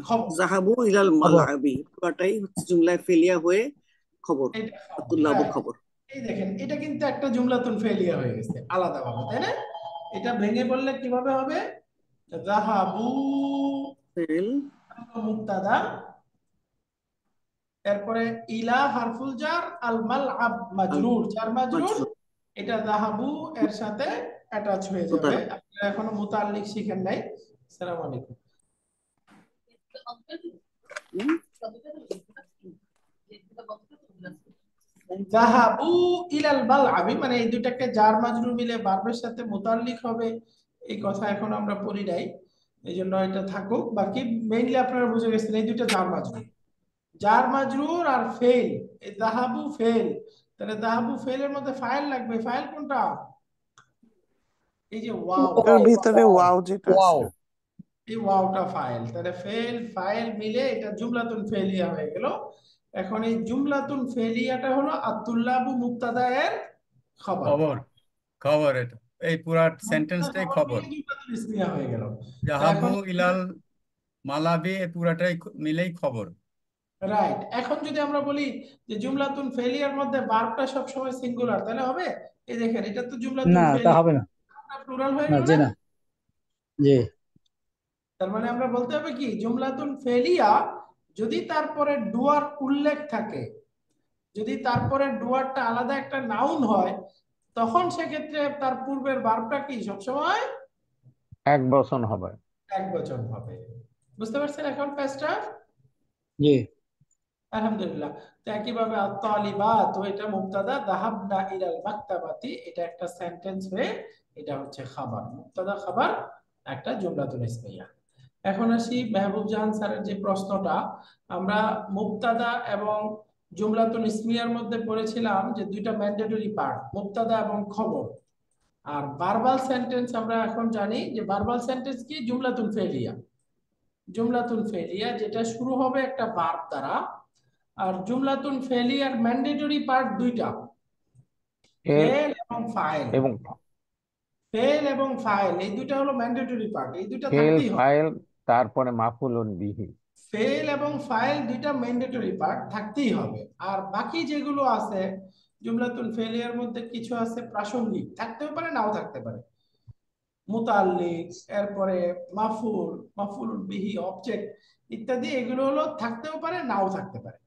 খবর। যাহাবু ইলাল খবর মালাবি পুরাটাই হচ্ছে জুমলা ফেলিয়া হয়ে খবর, এটা খবর, আব্দুল্লাহু right? খবর। এই দেখেন, এটা কিন্তু একটা জুমলাতুল ফেলিয়া হয়ে গেছে আলাদাভাবে, তাই না? এটা ভেঙে বললে কিভাবে হবে? যাহাবু ফেল মুবতাদা, এরপরে ইলা হারফুল জার, আল মালআব আল মাজরুর, জার মাজরুর, মাজরুর এটা যাহাবু এর সাথে অ্যাটাচ হয়ে যাবে, প্রতারক আপনি এখনো মুতাল্লিক শিখেন নাই। আসসালামু আলাইকুম। যাহাবু ইলাল বালআবি মানে এই দুটাকে জার মাজরুর মিলে ভার্বের সাথে মুতাল্লিক হবে, এই কথা এখন আমরা পড়ি নাই, এই জন্য এটা থাকুক। বাকি মেইনলি আপনারা বুঝে গেছেন এই দুইটা জার মাজরুর। জার মাজরুর আর ফেল, এই যাহাবু ফেল, তাহলে যাহাবু ফেলের মধ্যে ফাইল লাগবে। ফাইল কোনটা? এই যে ওয়াও, ওটার ভিতরে ওয়াও যেটা ওয়াও আছে। এই ওয়াওটা ফাইল, তাহলে ফেল ফাইল মিলে এটা জুমলাতুন ফেলিয়া হয়ে গেল। এখন এই জুমলাতুন ফেলিয়াটা হলো আতুল্লাবু মুবতাদা এর খবর। খবর, খবর এটা এই পুরা মুবতাদা সেন্টেন্সটাই খবর খবর। মিলে জুমলাতুন ইসমিয়া হয়ে গেল। তো জাহাবু এখন ইলাল মালাবি এই পুরাটাই মিলেই খবর। রাইট, এখন যদি আমরা বলি যে জুমলাতুন ফেলিয়ার মধ্যে ভার্বটা সব সময় সিঙ্গুলার, তাহলে হবে? এই দেখেন এটা তো জুমলাতুন না, তা ফেলিয়া, হবে না। প্লুরাল হয়ে না, গেল জি না? না, জি তার মানে আমরা বলতে হবে কি, জুমলাতুন ফেলিয়া যদি তারপরে ডুয়ার উল্লেখ থাকে, যদি তারপরে ডুয়ারটা আলাদা একটা নাউন হয়, তখন সেক্ষেত্রে তার পূর্বের ভার্বটা কি সবসময় এক বচন হবে। একবচন হবে। বুঝতে পারছেন এখন পেজটা? জি। আলহামদুলিল্লাহ। তো একইভাবে আত-তালিবাত, এটা মুবতাদা, যাহাবনা ইলাল মাকতাবাতি এটা একটা সেন্টেন্স হয়ে এটা হচ্ছে খাবার, মুবতাদা খাবার একটা জুমলাতুল ইসমিয়া। এখন আসি মেহবুব জাহান স্যারের যে প্রশ্নটা, আমরা মুবতাদা এবং জুমলাতুল ইসমিয়ার মধ্যে পড়েছিলাম যে দুইটা ম্যান্ডেটরি পার্ট, মুবতাদা এবং খবর। আর ভার্বাল সেন্টেন্স আমরা এখন জানি যে ভার্বাল সেন্টেন্স কি, জুমলাতুল ফেলিয়া। জুমলাতুল ফেলিয়া যেটা শুরু হবে একটা ভার্ব দ্বারা, আর জুমলাতুল ফেলিয়ার ম্যান্ডেটরি পার্ট দুইটা, ফেল ফেল এবং ফাইল। এবং ফেল এবং ফাইল এই দুইটা হলো ম্যান্ডেটরি পার্ট, এই দুইটা ফেল থাকতেই হবে। ফাইল তারপরে মাফুলুন বিহি। ফেল এবং ফাইল দুইটা ম্যান্ডেটরি পার্ট থাকতেই হবে। আর বাকি যেগুলো আছে জুমলাতুল ফেলিয়ার মধ্যে কিছু আছে প্রাসঙ্গিক, থাকতেও পারে নাও থাকতে পারে, মুতাল্লিক, এরপরে মাফুল, মাফুল বিহি, অবজেক্ট ইত্যাদি, এগুলো হলো থাকতেও পারে নাও থাকতে পারে।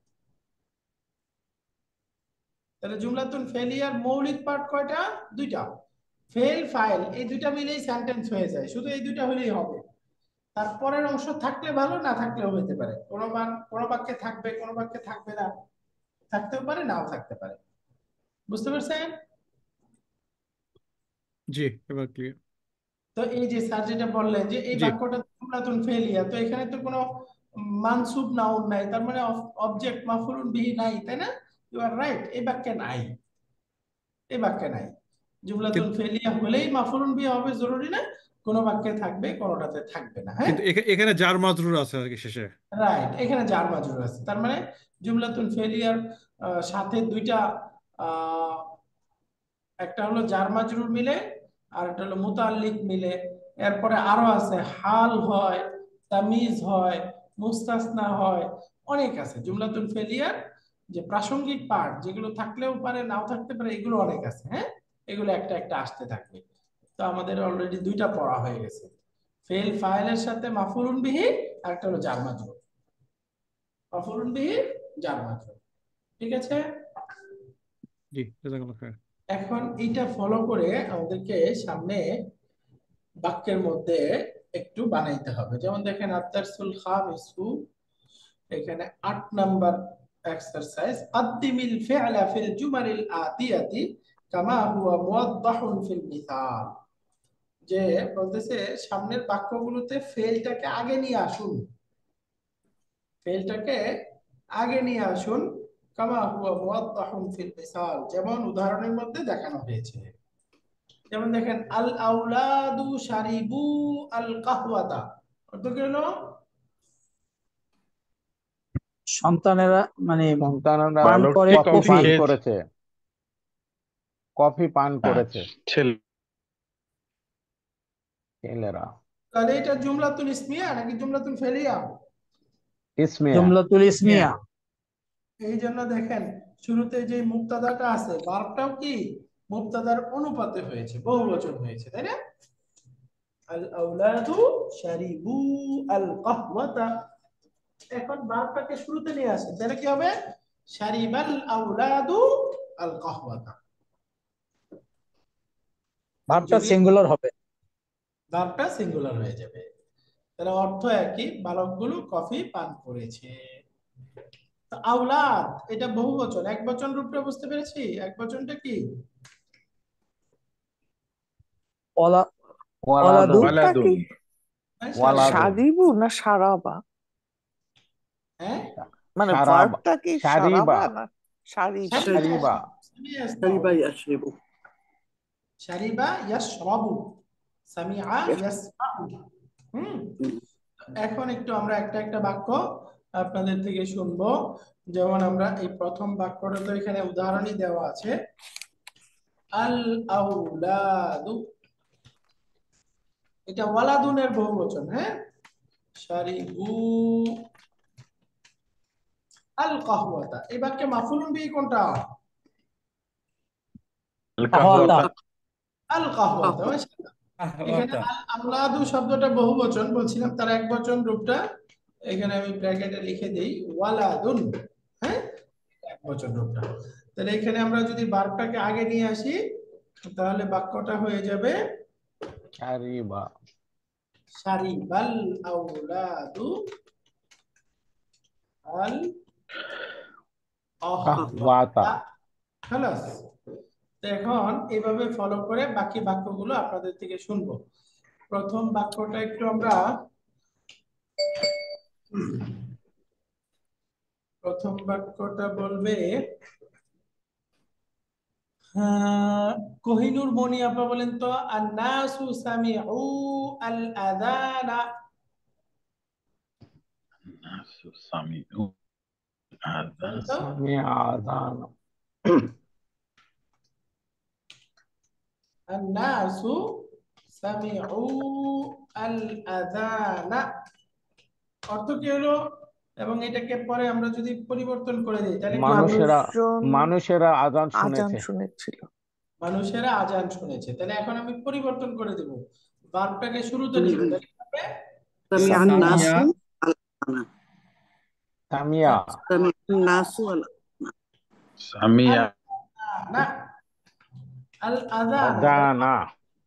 তাহলে জুমলাতুল ফেলিয়ার মৌলিক পার্ট কয়টা? দুইটা, ফেল ফাইল, এই দুইটা মিলেই সেন্টেন্স হয়ে যায়, শুধু এই দুইটা হলেই হবে। তারপরের অংশ থাকলে ভালো, না থাকলেও হতে পারে, কোনো বাক্যে থাকবে কোনো বাক্যে থাকবে না, থাকতেও পারে নাও থাকতে পারে। বুঝতে পারছেন? জি, এবার ক্লিয়ার। তো এই যে স্যার যেটা বললেন যে এই জি, বাক্যটা জুমলাতুন ফেলিয়া, তো এখানে তো কোনো মানসুব নাউন নাই, তার মানে অবজেক্ট মাফউলুন বিহি নাই, তাই না? ইউ আর রাইট, এই বাক্যে নাই, এই বাক্যে নাই। জুমলাতুন ফেলিয়া হলেই মাফউলুন বিহি হবে জরুরি না, কোনো বাক্যে থাকবে কোনোটাতে থাকবে না। হ্যাঁ, কিন্তু এখানে জার মাজরুর আছে আর কি শেষে। রাইট, এখানে জার মাজরুর আছে, তার মানে জুমলাতুল ফেলিয়ার সাথে দুইটা আহ, একটা হলো জার মাজরুর মিলে, আর একটা হলো মুতাল্লিক মিলে। এরপরে আরো আছে হাল হয়, তামিজ হয়, মুস্তাসনা হয়, অনেক আছে জুমলাতুল ফেলিয়ার যে প্রাসঙ্গিক পার্ট, যেগুলো থাকলেও পারে নাও থাকতে পারে, এগুলো অনেক আছে। হ্যাঁ, এগুলো একটা একটা আসতে থাকবে। তো আমাদের অলরেডি দুইটা পড়া হয়ে গেছে, ফেল ফাইলের সাথে মাফউলুন বিহি, আর একটা হলো জার মাজরুর, মাফউলুন বিহি জার মাজরুর। ঠিক আছে? জি, জাযাকাল্লাহ খায়ের। এখন এইটা ফলো করে আমাদেরকে সামনে বাক্যের মধ্যে একটু বানাইতে হবে। যেমন দেখেন আদ-দারসুল খামিসু, এখানে 8 নাম্বার এক্সারসাইজ, আদ্দিমিল ফি'লা ফিল জুমালিল আতিয়াতি কামা হুয়া মুওয়াদ্দাহুন ফিল মিসাল। যে বলতেছে সামনের বাক্যগুলোতে ফেলটাকে আগে নিয়ে আসুন, ফেলটাকে আগে নিয়ে আসুন, কামা হুয়া মুওয়াদ্দাহুন ফিল মিসাল, যেমন উদাহরণের মধ্যে দেখানো হয়েছে। যেমন দেখেন আল আউলাদু শারিবু আল কাহওয়াতা, অর্থ কি হলো? সন্তানেরা মানে সন্তানেরা পান করে কফি কফি। পান করেছে, কফি পান করেছে ছেলে ছেলেরা। তাহলে এটা জুমলাতুল ইসমিয়া নাকি জুমলাতুল ফেলিয়া? ইসমিয়া। জুমলাতুল ইসমিয়া। এই জন্য দেখেন শুরুতে যে মুবতাদাটা আছে, ভার্বটাও কি মুবতাদার অনুপাতে হয়েছে, বহুবচন হয়েছে, তাই না? আল আউলাদু শারিবু আল কাহওয়াতা, এখন ভার্বটাকে শুরুতে নিয়ে আসে, তাহলে কি হবে? শারিবাল আউলাদু আল কাহওয়াতা। ভার্বটা যদি সিঙ্গুলার হবে। ভার্বটা সিঙ্গুলার হয়ে যাবে। তাহলে অর্থ একই, বালকগুলো কফি পান করেছে। তো আওলাদ এটা বহুবচন, একবচন রূপটা বুঝতে পেরেছি? একবচনটা কি? ওলা ওয়ালাদু ওলাদু ওটা কি হ্যাঁ, ওয়ালাদু সারিবু না সারাবা? হ্যাঁ মানে সারাবা ভার্বটা কি সারিবা সারাবা না সারিবা? সারিবা শারিবা ইয়াশরিবু। শারিবা ইয়াশরাবু, সামিআ ইয়াসমাউ। হুম। এখন একটু আমরা একটা একটা বাক্য আপনাদের থেকে শুনবো। যেমন আমরা এই প্রথম বাক্যটা তো এখানে উদাহরণই দেওয়া আছে, আল আউলাদু, এটা ওয়ালাদুনের বহুবচন। হ্যাঁ, শারিবু আল কাহওয়াতা, এই বাক্যে মাফুলুন বিহি কোনটা? কাহওয়াতা আল কাহওয়াতা। এখানে আহওয়াতা। আল আওলাদু শব্দটা বহুবচন বলছিলাম, তার একবচন রূপটা এখানে আমি ব্র্যাকেটে লিখে দেই, ওয়ালাদুন। হ্যাঁ, একবচন রূপটা। তাহলে এখানে আমরা যদি ভার্বটাকে আগে নিয়ে আসি, তাহলে বাক্যটা হয়ে যাবে সারিবা শারিবাল আওলাদু আল কাহওয়াতা। খালাস। তো এখন এইভাবে ফলো করে বাকি বাক্যগুলো আপনাদের থেকে শুনবো। প্রথম বাক্যটা একটু আমরা, প্রথম বাক্যটা বলবে কোহিনুর মনি আপা বলেন তো, আন্নাসু সামিউ আল আযানা। বলেন তো, সামিআ আযান আন্নাসু সামিউ আল আযানা অর্থ কি হলো? এবং এটাকে পরে আমরা যদি পরিবর্তন করে দিই তাহলে কি হবে? মানুষেরা মানুষজন মানুষেরা আযান আজান শুনেছে। শুনেছিল। মানুষেরা আজান শুনেছে। তাহলে এখন আমি পরিবর্তন করে দেব, ভার্বটাকে শুরুতে নিব। তাহলে কি হবে? সামিআন সামিয়া নাসু আল আনা। সামিয়া সামিআন নাসু আল আল আযানা, আল আযানা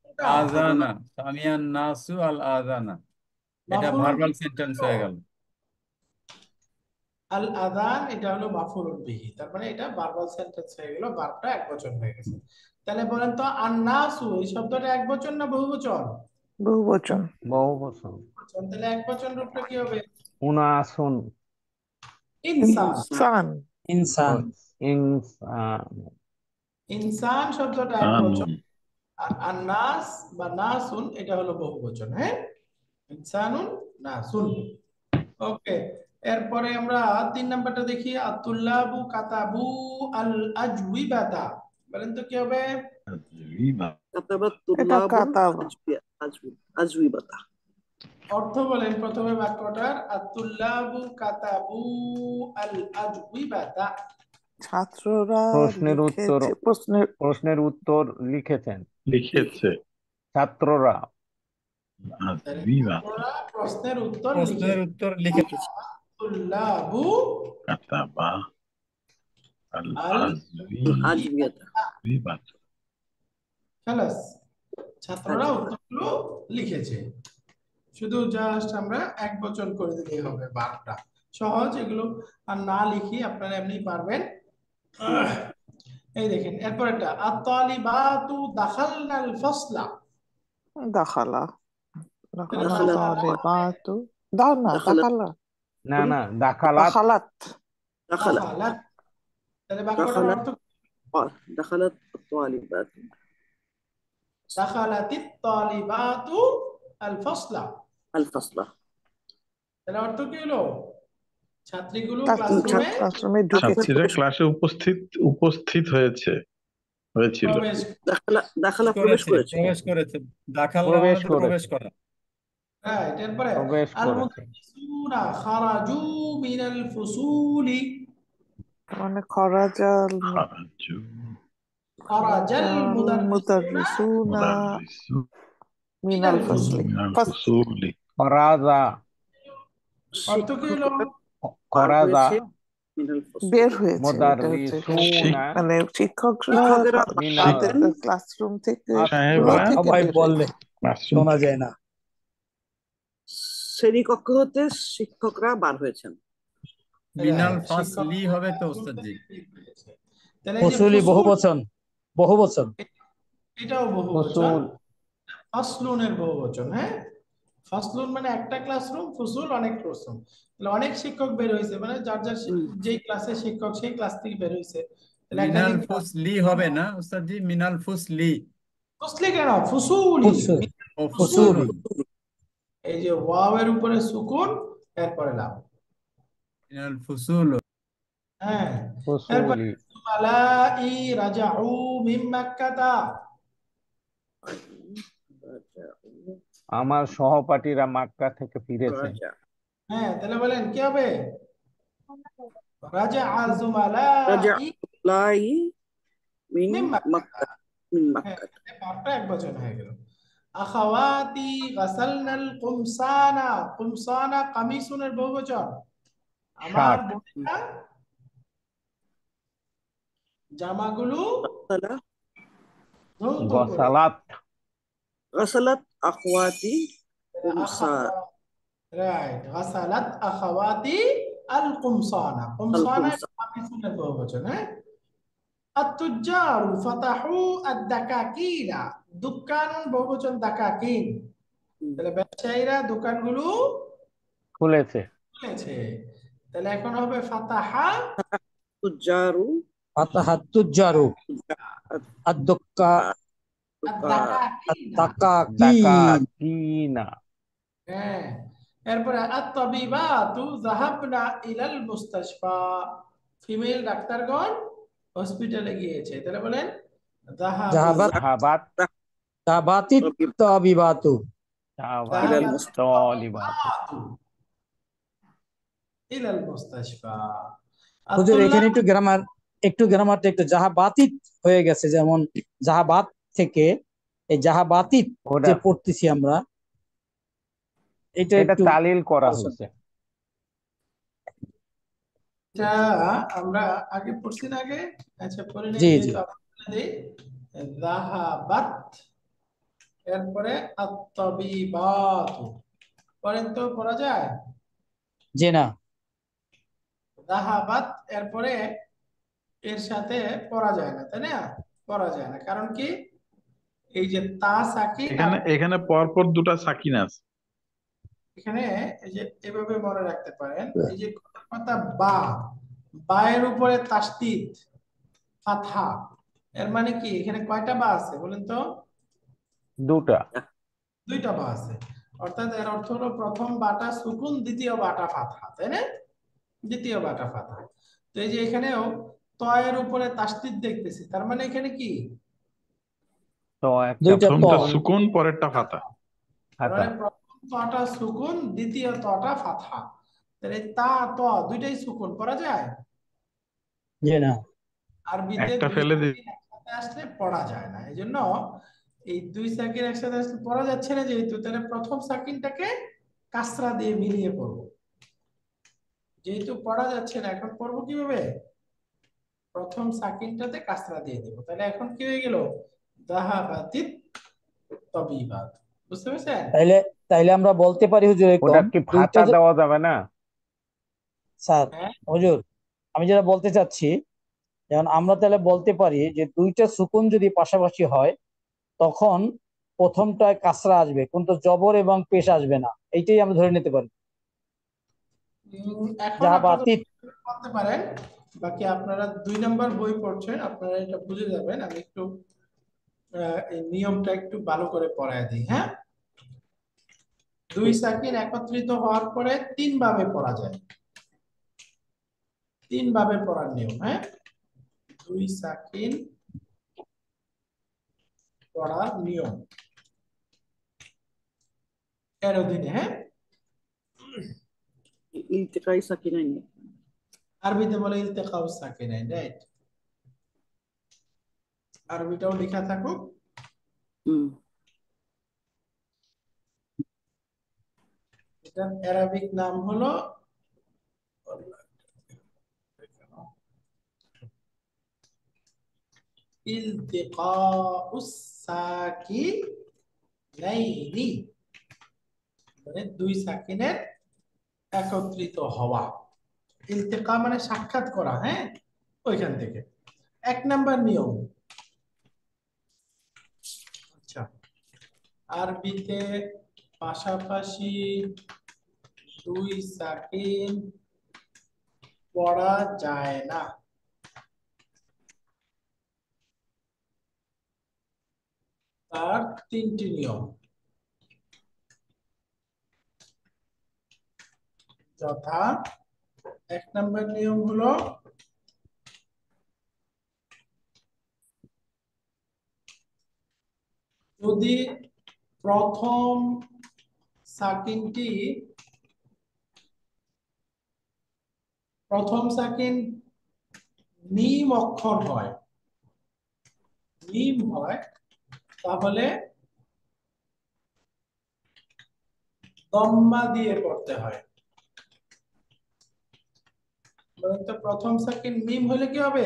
আযানা আজানা, সামিয়ান নাসু আল আজানা, এটা মাফুলুন ভার্বাল বিহি সেন্টেন্স হলো। হয়ে গেল। আল আযান এটা হলো মাফুলুন বিহি, তার মানে এটা ভার্বাল সেন্টেন্স হয়ে গেল, ভার্বটা একবচন হয়ে গেছে। তাহলে বলেন তো, আন্নাসু এই শব্দটা একবচন না বহুবচন? বহুবচন। বহুবচন। তাহলে একবচন রূপটা কি হবে? উনাসুন ইনসান। ইনসান। ইনসান ইনসান ইনসান শব্দটা একবচন, আর আন্নাস বা নাসুন এটা হলো বহুবচন। হ্যাঁ, ইনসানুন নাসুন। ওকে, এরপরে আমরা 3 নাম্বারটা দেখি, আতুল্লাবু কাতাবু আল আজউইবাতা। বলেন তো কি হবে? কাতাবাত এটা তুল্লাবুল কাতাবা। আজউইবাতা। অর্থ বলেন প্রথমে বাক্যটার, আতুল্লাবু কাতাবু আল আজউইবাতা। ছাত্ররা প্রশ্নের উত্তর লিখেছে প্রশ্নের উত্তর লিখেছেন লিখেছে ছাত্ররা। ছাত্ররা প্রশ্নের উত্তর প্রশ্নের লিখেছে। উত্তর লিখেছে। আতুল্লাবু কাতাবা আল আল আজউইবাতা। খালাস, ছাত্ররা উত্তরগুলো লিখেছে। শুধু জাস্ট আমরা একবচন করে দিলেই হবে, ভার্বটা সহজ এগুলো। আর না লিখি আপনারা এমনি পারবেন। এই দেখেন এরপর একটা, আত-তালিবাতু দাখালনাল ফাসলা। দাখালা দাখালা দাখালাত তালিবাতু দাও না দাখালাত দাখালা না না দাখালাত দাখালাত দাখালাত দাখালাত। তাহলে বাক্যটার দাখালাত অর্থ, দাখালাত الطالبات দাখালাতিত তালিবাতু আল ফাসলা। الفصل। তাহলে অর্থ কি হলো? ছাত্রীগুলো ক্লাসরুমে ক্লাসরুমে ঢুকেছে। ছাত্রীরা ক্লাসে উপস্থিত হয়েছিল। প্রবেশ। দাখালা প্রবেশ করেছে। প্রবেশ করেছে। দাখালা প্রবেশ মানে তো করেছে। প্রবেশ করা। রাইট, এরপরে প্রবেশ আল করেছে। মুদাররিসুনা খারাজু মিনাল ফুসুলি। মানে খরাজাল খারাজু খারাজাল মুদাররিসুনা মুদাররিসুনা মিনাল ফাসলি। মিনাল ফুসুলি। খরাজা অর্থ কি হলো? খরাজা মিনাল ফুসুল। বের হয়েছে। এটা হচ্ছে মুদাররিসুনা মানে শিক্ষকরা শিক্ষকেরা মিনাল তাদের ক্লাসরুম থেকে সাহেবরা সবাই বললে ক্লাসরুম শোনা থেকে যায় না। শ্রেণীকক্ষ হতে শিক্ষকরা বার হয়েছেন। মিনাল রাইট, শিক্ষক ফাসলি হবে তো ক্লাসরুম ওস্তাদ জি। থেকে বের হয়েছে। তাহলে এই যে ফসলি বহু ফুসুল, বচন, বহু বচন। এটাও বহু বচন। ফসুল ফাসলুনের বহু বচন, হ্যাঁ। ফাসলুন মানে একটা ক্লাসরুম, ফুসুল অনেক ক্লাসরুম। তাহলে অনেক শিক্ষক বের হয়েছে, মানে যার যার যেই ক্লাসে শিক্ষক সেই ক্লাস থেকে বের হয়েছে। তাহলে মিনাল একাধিক ক্লাস। ফুসলি হবে না ওস্তাদ জি, মিনাল ফুসলি। ফুসলি কেন, ফুসুলি, ফুসুল, ও ফুসুলি। ফুসুলি। এই যে ওয়াও এর উপরে সুকুন, এরপরে লাম। মিনাল ফুসুল। হ্যাঁ, এরপরে ফসুলি মালাই রাজাউ মিন মাক্কাতা। আমার সহপাঠীরা মক্কা থেকে ফিরেছে। রাজা হ্যাঁ, তাহলে বলেন কি হবে? রাজা রাজা জুমালাই লাই মিন মিন মাক্কাতা। মাক্কা মিন হ্যাঁ, মাক্কা। বারটা এক বচন হয়ে গেল। আখাওয়াতি গাসালনাল কুমসানা, কুমসানা কামিসুনের বহুবচন। আমার শার্ট বোনেরা জামাগুলো গাসালা ধৌত করে। গসালাত গাসালাত আখওয়াতি কুমসা রাইট, গাসালাত আখাওয়াতি আল কুমসানা। আল কুমসানা কুমসা। কামিসুনের বহুবচন, হ্যাঁ। আত-তুজ্জারু ফাতাহু আদ-দাকাকিনা, দোকান বহুবচন দাকাকিন। তাহলে ব্যবসায়ীরা দোকানগুলো খুলেছে। খুলেছে। তাহলে এখন হবে ফাতাহা তুজারু ফাতাহাত তুজ্জারু আদ-দুক্কা আদ-দাকাকিনা। আত-তাকাকিন। দাকাকিনা হ্যাঁ, এরপরে আত-তাবিবাতু যাহাবনা ইলাল মুস্তাশফা, ফিমেল ডাক্তারগণ হসপিটালে গিয়েছে। তাহলে বলেন যাহাবাত জাহাবাত তাবাতিত তাবিবাতু। ইলাল জাহাবাতিত মুস্তাশফা। তলিবাতু। ইলাল মুস্তাশফা। হুজুর আত-তুল্লাব, এখানে একটু গ্রামারটা একটু জাহাবাতিত হয়ে গেছে, যেমন জাহাবাত থেকে এই জাহাবাতিত ওটা যে পড়তেছি আমরা, এটা এটা একটু তালিল করা আলোচনা। হয়েছে। এটা আমরা আগে পড়ছি না আগে? আচ্ছা, পড়ে নেই জি জি, যেহেতু আমরা বলে দেই। যাহাবাত, এরপরে আত-তাবিবাতু। পড়েন তো, পড়া যায়? জি না, যাহাবাত এরপরে এর সাথে পড়া যায় না, তাই না? পড়া যায় না, কারণ কি? এই যে তা সাকিন আর এখানে এখানে পরপর দুটা সাকিন আছে। এখানে এই যে এভাবে মনে রাখতে পারেন, এই যে কথা বা, বা এর উপরে তাসদিদ ফাতহা, এর মানে কি এখানে কয়টা বা আছে বলেন তো? দুটা। দুইটা বা আছে। অর্থাৎ এর অর্থ হলো প্রথম বাটা সুকুন, দ্বিতীয় বাটা ফাতহা, তাই না? দ্বিতীয় বাটা ফাতহা। তো এই যে এখানেও ত এর উপরে তাসদিদ দেখতেছি, তার মানে এখানে কি? তো একটা দুইটা ত। প্রথমটা সুকুন, পরেরটা ফাতা। তার হাতা মানে প্রথম তটা সুকুন, দ্বিতীয় তটা ফাতহা। তাহলে তা ত দুইটাই সুকুন, পড়া যায়? জি না, আরবিতে একটা দুই ফেলে সাকিন একসাথে আসলে পড়া যায় না, এই জন্য এই দুই সাকিন একসাথে আসলে পড়া যাচ্ছে না, যেহেতু তাহলে প্রথম সাকিনটাকে কাসরা দিয়ে মিলিয়ে পড়বো। যেহেতু পড়া যাচ্ছে না, এখন পড়বো কিভাবে? প্রথম সাকিনটাতে কাসরা দিয়ে দেবো। তাহলে এখন কি হয়ে গেল? যাহাবাতিত তাবিবাত। বুঝতে পেরেছেন? তাইলে তাইলে আমরা বলতে পারি হুজুর ওটা এরকম কি দুইটা ফাতা দেওয়া যাবে না? স্যার, হ্যাঁ, হুজুর আমি যেটা বলতে চাচ্ছি, যেমন আমরা তাহলে বলতে পারি যে দুইটা সুকুন যদি পাশাপাশি হয় তখন প্রথমটায় কাসরা আসবে, কিন্তু জবর এবং পেশ আসবে না, এইটাই আমরা ধরে নিতে পারি। এখন আপাতত জাহাবাতিত। বলতে পারেন। বাকি আপনারা 2 নম্বর বই পড়ছেন, আপনারা এটা বুঝে যাবেন। আমি একটু এই নিয়মটা একটু ভালো করে পড়ায় দিই, হ্যাঁ। দুই সাকিন একত্রিত হওয়ার পরে 3 ভাবে পড়া যায়। 3 ভাবে পড়ার নিয়ম, হ্যাঁ। দুই সাকিন পড়ার নিয়ম এর অধীনে, হ্যাঁ। ইলতিকাই সাকিনাইন। আরবিতে বলে ইলতিকাউ সাকিনাইন, রাইট। আরবিটাও লেখা থাকুক। এটার অ্যারাবিক নাম হলো ইলতিকাউস সাকিনাইন। নাইনি মানে দুই সাকিনের একত্রিত হওয়া। ইলতিকা মানে সাক্ষাৎ করা, হ্যাঁ, ওইখান থেকে। এক নাম্বার নিয়ম। আচ্ছা, আরবিতে পাশাপাশি দুই সাকিন পড়া যায় না। তার তিনটি নিয়ম, যথা এক নম্বর নিয়ম হলো যদি প্রথম সাকিন মিম অক্ষর হয়, মিম হয়, তাহলে দম্মা দিয়ে পড়তে হয়। তো প্রথম সাকিন মিম হলে কি হবে?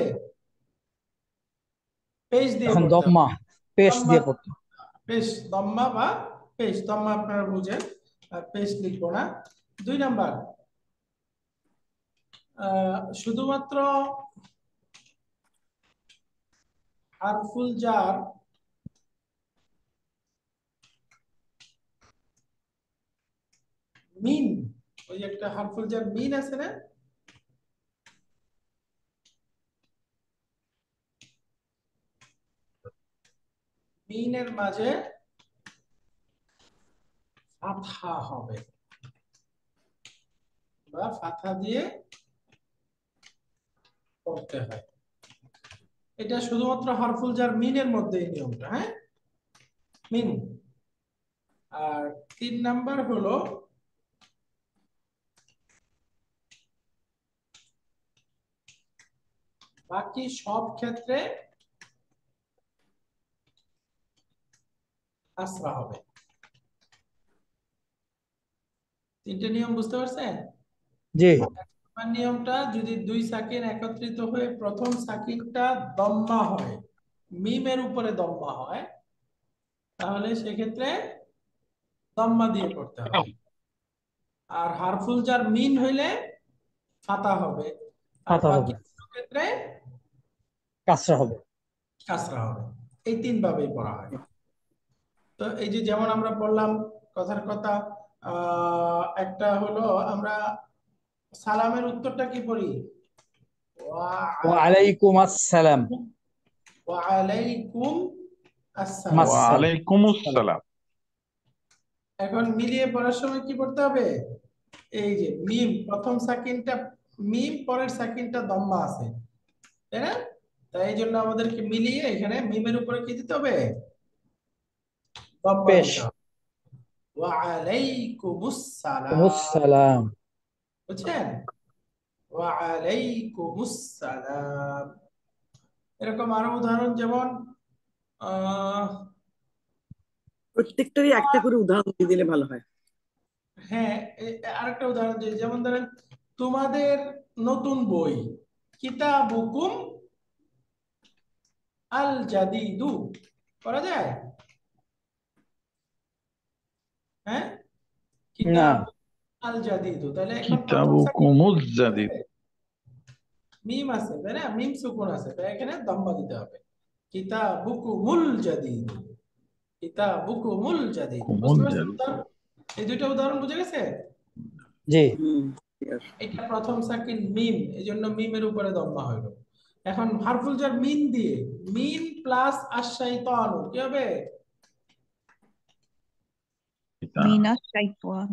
পেশ দিয়ে এখন পড়তে হবে। দম্মা পেশ দম্মা, দিয়ে পড়তে হবে। পেশ, দম্মা বা পেশ। দম্মা আপনারা বুঝেন, পেশ লিখবো না। দুই নাম্বার, শুধুমাত্র হারফুল জার মিন, ওই একটা হারফুল জার মিন আছে না, মিনের মাঝে ফাতহা হবে বা ফাতহা দিয়ে পড়তে হয়। এটা শুধুমাত্র হারফুল জার মিনের মধ্যে এই নিয়মটা, হ্যাঁ, মিন। আর তিন নাম্বার হলো বাকি সব ক্ষেত্রে কাসরা হবে। তিনটে নিয়ম বুঝতে পারছেন? জি, নিয়মটা যদি দুই সাকিন একত্রিত হয়ে প্রথম সাকিনটা দম্মা হয়, মিমের উপরে দম্মা হয়, তাহলে সেক্ষেত্রে দম্মা দিয়ে করতে হবে। আর হারফুল জার মিন হইলে ফাতা হবে, আর ফাতা বাকি হবে, ক্ষেত্রে কাসরা হবে। কাসরা হবে। এই তিন ভাবেই পড়া হয়। তো এই যে যেমন আমরা বললাম, কথার কথা, একটা হলো আমরা সালামের উত্তরটা কি পড়ি? ওয়ালাইকুম আসসালাম। ওয়ালাইকুম আসসালাম। মাসসালাম। ওয়ালাইকুম আসসালাম। এখন মিলিয়ে পড়ার সময় কি করতে হবে? এই যে মিম, প্রথম সাকিনটা মিম, পরের সাকিনটা দম্মা আছে, তাই না? তাই এই জন্য আমাদেরকে মিলিয়ে এখানে মিমের উপরে কি দিতে হবে? দম্মা পেশ। দিতে হবে। ওয়ালাইকুমুস সালাম, আসসালাম। বুঝছেন? ওয়ালাইকুমুস সালাম। এরকম আরো উদাহরণ, যেমন আহ প্রত্যেকটারই একটা করে উদাহরণ দিয়ে দিলে ভালো হয়। হ্যাঁ, আরেকটা উদাহরণ দিই, যেমন ধরেন তোমাদের নতুন বই, কিতাবুকুম আল জাদিদু, করা যায়? হ্যাঁ, না, কিতাব আল জাদিদু। তাহলে এখন প্রথম কিতাবুকুমুজ জাদিদ। মিম আছে, তাই না? মিম সুকুন আছে, তাই এখানে দম্মা দিতে হবে। কিতাবুকুমুল জাদিদু, কিতাবুকুমুল জাদিদ। কুমুল বুঝতে পারছেন জাদিদ। উদাহরণ? এই দুইটা উদাহরণ বুঝে গেছে? জি, এটা প্রথম সাকিন মিম, এই জন্য মিমের উপরে দম্মা হইল। এখন হারফুল জার মিন দিয়ে, মিন প্লাস আশ-শাইতানু কি হবে? মিনাশ শাইতান।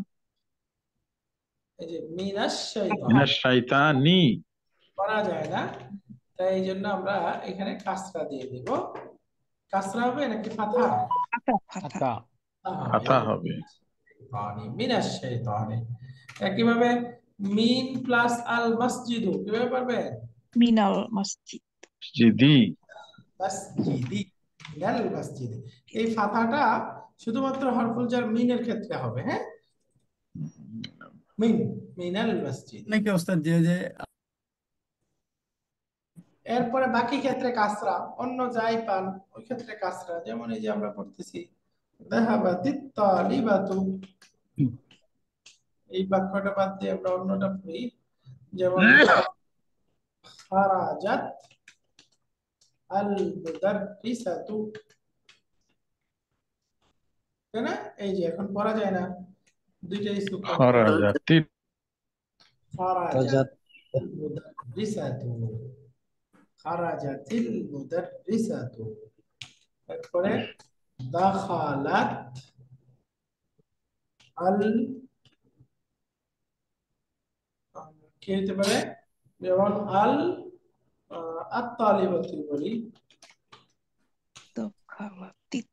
এই যে মিনাশ শাইতান মিনাশ শাইতানি। করা যায় না, তাই এই জন্য আমরা এখানে কাসরা দিয়ে দিব। কাসরা হবে নাকি ফাতহা? ফাতা। ফাতা হবে। মিনাশ শাইতানি। একইভাবে মিন প্লাস আল মসজিদু কিভাবে পারবে? মিনাল মসজিদ। জিদি। মসজিদি, মিনাল মসজিদি। এই ফাতাটা শুধুমাত্র হরফুল জার মিনের ক্ষেত্রে হবে, হ্যাঁ, মিন, মিনাল মসজিদ। নাকি ওস্তাদ যে যে এরপরে বাকি ক্ষেত্রে কাসরা, অন্য যাই পান ওই ক্ষেত্রে কাসরা। যেমন এই যে আমরা পড়তেছি যাহাবাতিত তালিবাতু। এই বাক্যটা বাদ দিয়ে আমরা অন্যটা পড়ি, যেমন খারাজাত আল মুদাররিসাতু, তাই না? এই যে এখন পড়া যায় না, দুইটাই সুকন। খরাজাতিল খারাজাত আল মুদাররিসাতু, খারাজাতিল মুদাররিসাতু। তারপরে দাখালাত আল, কি হতে পারে, যেমন আল আত-তালিবাতু বলি, দখালাতিত।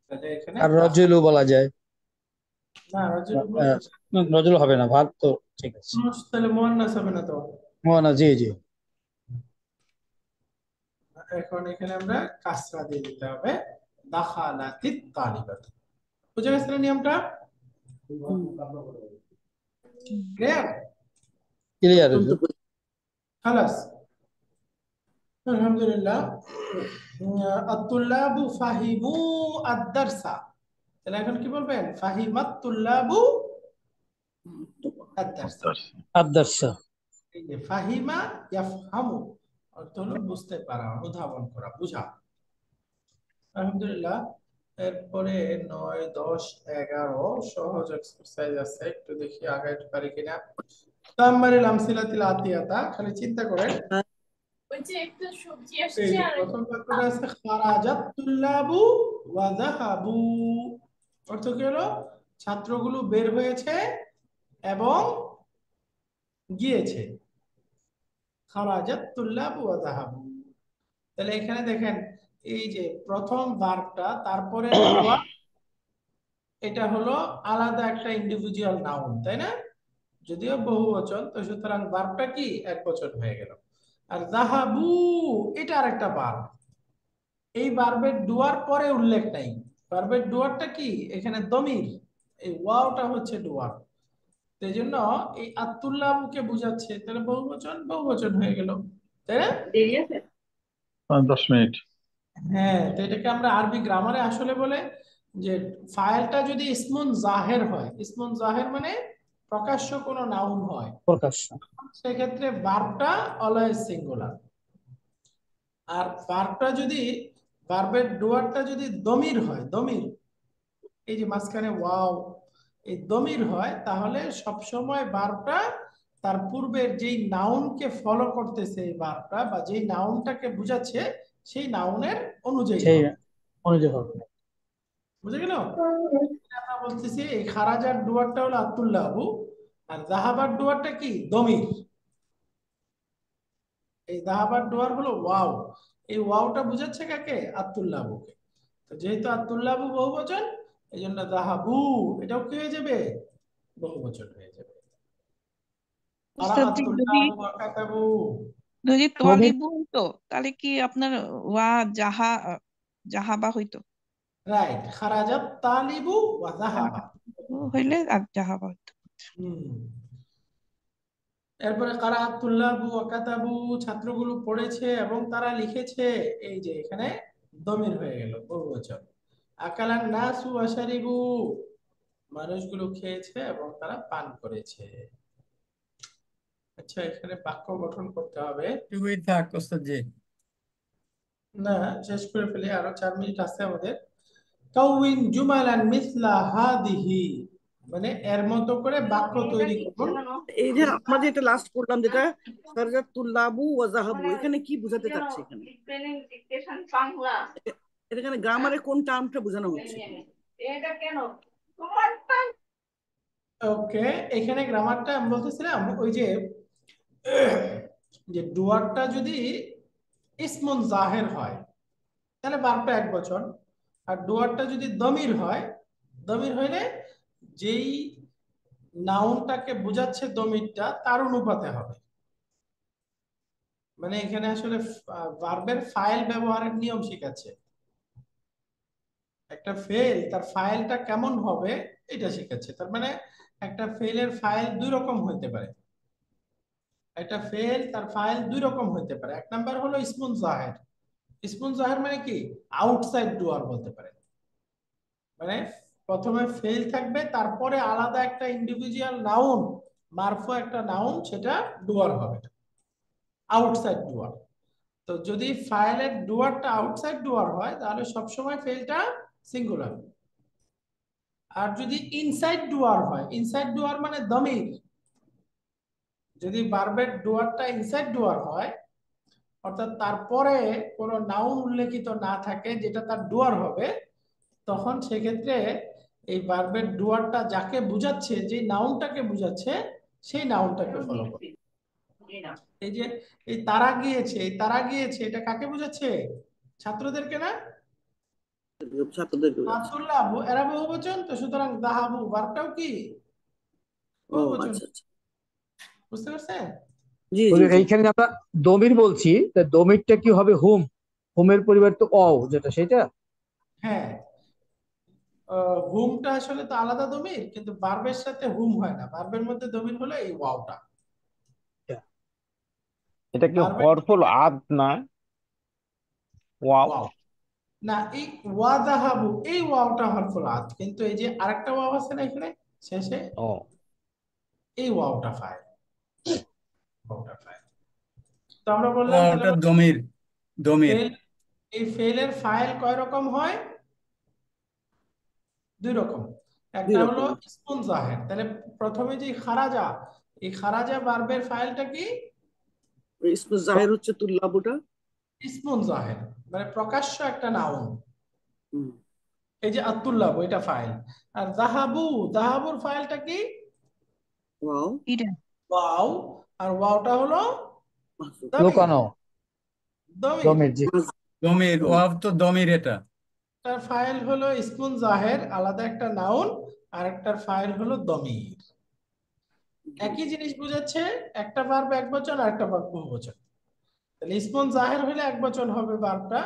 তাহলে এখানে আর রজুলু বলা যায়। না, রাজুল রজুল হবে না, ভাগ তো ঠিক আছে। তাহলে মুয়ান্নাস হবে না তো। না, জি জি। এখন এখানে আমরা কাসরা দিয়ে দিতে হবে, দাখালাতিত তালিবাতু। বুঝে গেছেন নিয়মটা? ক্লিয়ার? ক্লিয়ার। খালাস, আলহামদুলিল্লাহ। আত-তুল্লাবু ফাহিমু আদ-দারসা, তাহলে এখন কি বলবেন? ফাহিমাত তুল্লাবু আদ-দারসা। আদর্শ। এই যে ফাহিমা ইয়াফহামু অর্থ হলো বুঝতে পারা, অনুধাবন করা, বুঝা। আলহামদুলিল্লাহ। এরপরে 9, 10, 11 সহজ এক্সারসাইজ আছে, একটু দেখি আগাইতে পারি কিনা। তামারিল আমসিলাতিল আতিয়াতা, খালি চিন্তা করেন। ওই যে একটা সবজি এই আসছে যে আর প্রথম বাক্যটা আছে খারাজাত তুল্লাবু ওয়া যাহাবু, অর্থ কি হলো? ছাত্রগুলো বের হয়েছে এবং গিয়েছে। খারাজাত তুল্লাবু ওয়া যাহাবু, তাহলে এখানে দেখেন এই যে প্রথম ভার্বটা, তারপরে হুয়া, এটা হলো আলাদা একটা ইন্ডিভিজুয়াল নাউন, তাই না? যদিও বহুবচন, তো সুতরাং ভার্বটা কি একবচন হয়ে গেল। আর যাহাবু এটা আরেকটা ভার্ব, এই ভার্বের ডুয়ার পরে উল্লেখ নাই। ভার্বের ডুয়ারটা কি এখানে দমির, এই ওয়াওটা হচ্ছে ডুয়ার, সেই জন্য এই আতুল্লাহকে বুঝাচ্ছে, তাহলে বহুবচন বহুবচন হয়ে গেল, তাই না? 10 মিনিট। হ্যাঁ, তো এটাকে আমরা আরবি গ্রামারে আসলে বলে যে ফাইলটা যদি ইসমুন জাহের হয়, ইসমুন জাহের মানে প্রকাশ্য কোনো নাউন হয়, প্রকাশ্য, সেক্ষেত্রে ভার্বটা অলওয়েজ সিঙ্গুলার। আর ভার্বটা যদি, ভার্বের ডুয়ারটা যদি দমির হয়, দমির, এই যে মাঝখানে ওয়াও, এই দমির হয়, তাহলে সবসময় ভার্বটা তার পূর্বের যেই নাউনকে ফলো করতেছে, এই ভার্বটা বা যেই নাউনটাকে বুঝাচ্ছে সেই নাউনের অনুযায়ী সেই হবে। অনুযায়ী হবে। বুঝে গেল? আমরা বলতেছি এই খারাজার ডুয়ারটা হলো আতুল্লাহু, আর যাহাবার ডুয়ারটা কি দমির। এই যাহাবার ডুয়ার হলো ওয়াও, এই ওয়াওটা বুঝাচ্ছে কাকে? আতুল্লাহুকে। তো যেহেতু আতুল্লাহু বহুবচন, এই জন্য যাহাবু এটাও কি হয়ে যাবে? বহুবচন হয়ে যাবে। উস্তাদ জি, যদি আতুল্লাহু ওয়া কাতাবু। যদি দমির তলিবু হইতো তাহলে কি আপনার ওয়া জাহাবা হইতো? রাইট, খারাজাত তালিবু ওয়া যাহাবা। হইলে আর জাহাবা হইতো। এরপরে কারাতুল্লাহু ওয়া কাতাবু, ছাত্রগুলো পড়েছে এবং তারা লিখেছে, এই যে এখানে দমির হয়ে গেল, বহুবচন। আকালান নাসু ওয়া শারিবু, মানুষগুলো খেয়েছে এবং তারা পান করেছে। আচ্ছা, এখানে বাক্য গঠন করতে হবে। তুই থাক ওস্তাদ জি। না, শেষ করে ফেলি, আরো 4 মিনিট আছে আমাদের। কাউইন জুমালান মিসলা হাদিহি, মানে এর মতো করে বাক্য তৈরি করুন। এই যে আমরা যেটা লাস্ট পড়লাম, যেটা খারাজাত তুল্লাবু ওয়া যাহাবু, এখানে কি বোঝাতে চাচ্ছে? এখানে গ্রামারে কোন টার্মটা বোঝানো হচ্ছে? ওকে, এখানে গ্রামারটা আমি বলতেছিলাম ওই যে যে ডুয়ারটা যদি ইসমুন জাহের হয় তাহলে ভার্বটা একবচন, আর ডুয়ারটা যদি দমির হয়, দমির হইলে যেই নাউনটাকে বোঝাচ্ছে দমিরটা তার অনুপাতে হবে। মানে এখানে আসলে ভার্বের ফাইল ব্যবহারের নিয়ম শিখাচ্ছে। একটা ফেল তার ফাইলটা কেমন হবে এটা শিখাচ্ছে। তার মানে একটা ফেলের ফাইল দুই রকম হইতে পারে, একটা ফেল তার ফাইল দুই রকম হইতে পারে। এক নাম্বার হলো ইসমুন জাহের। ইসমুন জাহের মানে কি? আউটসাইড ডুয়ার বলতে পারে। মানে প্রথমে ফেল থাকবে, তারপরে আলাদা একটা ইন্ডিভিজুয়াল নাউন, মারফু একটা নাউন, সেটা ডুয়ার হবে, আউটসাইড ডুয়ার। তো যদি ফাইলের ডুয়ারটা আউটসাইড ডুয়ার হয় তাহলে সবসময় ফেলটা সিঙ্গুলার। আর যদি ইনসাইড ডুয়ার হয়, ইনসাইড ডুয়ার মানে দমির, যদি ভার্বের ডুয়ারটা ইনসাইড ডুয়ার হয়, অর্থাৎ তারপরে কোনো নাউন উল্লেখিত না থাকে যেটা তার ডুয়ার হবে, তখন সেক্ষেত্রে এই ভার্বের ডুয়ারটা যাকে বুঝাচ্ছে, যে নাউনটাকে বুঝাচ্ছে, সেই নাউনটাকে ফলো করে। এই যে এই তারা গিয়েছে, এই তারা গিয়েছে, এটা কাকে বুঝাচ্ছে? ছাত্রদেরকে না? ছাত্রদেরকে বোঝাচ্ছে। আব্দুল্লাহ এরা বহুবচন, তো সুতরাং দাহাবু ভার্বটাও কি ও বহুবচন। আচ্ছা আচ্ছা, বুঝতে পারছেন? জি জি জি। এইখানে আমরা দমির বলছি, তা দমিরটা কি হবে? হুম, হুমের পরিবর্তে অ, যেটা সেটা। হ্যাঁ, হুমটা আসলে তো আলাদা দমির, কিন্তু ভার্বের সাথে হুম হয় না, ভার্বের মধ্যে দমির হলো এই ওয়াওটা। এটা কি ভার্বের হরফুল আদ না? ওয়াও। ওয়াও না, এই ওয়া দাহাবু, এই ওয়াওটা হরফুল আত, কিন্তু এই যে আরেকটা ওয়াও আছে না এখানে শেষে, ও এই ওয়াওটা ফাইল, ওয়াওটা ফাইল। তো আমরা বললাম তাহলে ওটা দমির, দমির। ফেল, এই ফেলের ফাইল কয় রকম হয়? দুই রকম। দুই একটা হলো রকম। ইসমুন জাহের, তাহলে প্রথমে যে খারাজা, এই খারাজা ভার্বের ফাইলটা কি? ইসমে জাহির হচ্ছে তুল্লাবুটা। ইসমুন জাহের মানে প্রকাশ্য একটা নাউন, হুম, এই যে আতুল্লাহ এটা ফাইল। আর জাহাবু, জাহাবুর ফাইলটা কি? ওয়াও এটা ওয়াও, আর ওয়াওটা হলো মাহফুজ। দমির, লুকানো দমির। দমির, জি। দমির, ওয়াও তো দমির এটা। একটার ফাইল হলো ইসমুন জাহের, আলাদা একটা নাউন, আর একটার ফাইল হলো দমির। একই জিনিস বুঝাচ্ছে, একটা ভার্ব এক বচন আর একটা ভার্ব বহু বচন। তাহলে ইসমুন জাহের হলে এক বচন হবে ভার্বটা,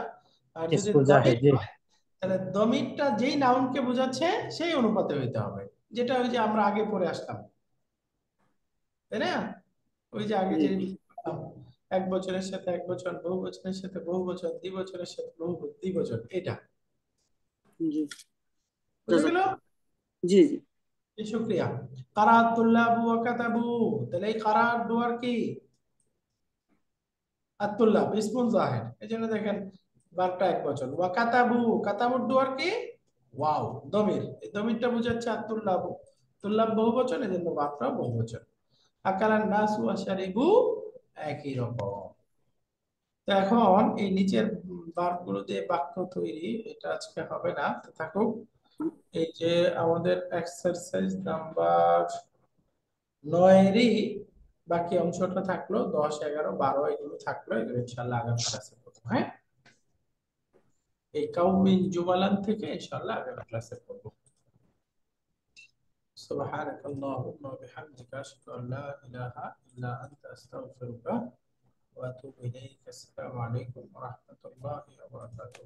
আর যদি ইসমুল জাহির, দমির জি। হয় তাহলে দমিরটা যেই নাউনকে বোঝাচ্ছে সেই অনুপাতে হইতে হবে, যেটা ওই যে আমরা আগে পড়ে আসলাম, তাই না? ওই যে আগে জি যে বললাম, এক বছরের সাথে এক বছর, বহু বছরের সাথে বহু বছর, দ্বিবচনের সাথে বহু দ্বিবচন, এটা জি, বুঝে গেল? জি জি। শুক্রিয়া। কারাত তুল্লাবু ওয়া কাতাবু, তাহলে এই কারাত ডুয়ার কি? আতুল্লাহ ইসমুন জাহির, এই জন্য দেখেন ভার্বটা এক বচন। ওয়া কাতাবু, কাতাবুর ডুয়ার কি? ওয়াও, দমির, এই দমিরটা বুঝাচ্ছে আতুল্লাবু, তুল্লাব বহু বচন, এই জন্য ভার্বটাও বহু বচন। আকালান নাসু ওয়া শারিবু একই রকম। তো এখন এই নিচের ভার্ব গুলো দিয়ে বাক্য তৈরি, এটা আজকে হবে না, তো থাকুক। এই যে আমাদের এক্সারসাইজ নাম্বার 9-এরই বাকি অংশটা থাকলো, 10, 11, 12 এগুলো থাকলো, এগুলো ইনশাআল্লাহ আগামী ক্লাসে করবো। হ্যাঁ, এই কাউমিন জুমালান থেকে ইনশাআল্লাহ আগামী ক্লাসে করবো। سبحانك اللهم وبحمدك أشهد أن لا إله إلا أنت أستغفرك وأتوب إليك. السلام عليكم ورحمة الله وبركاته.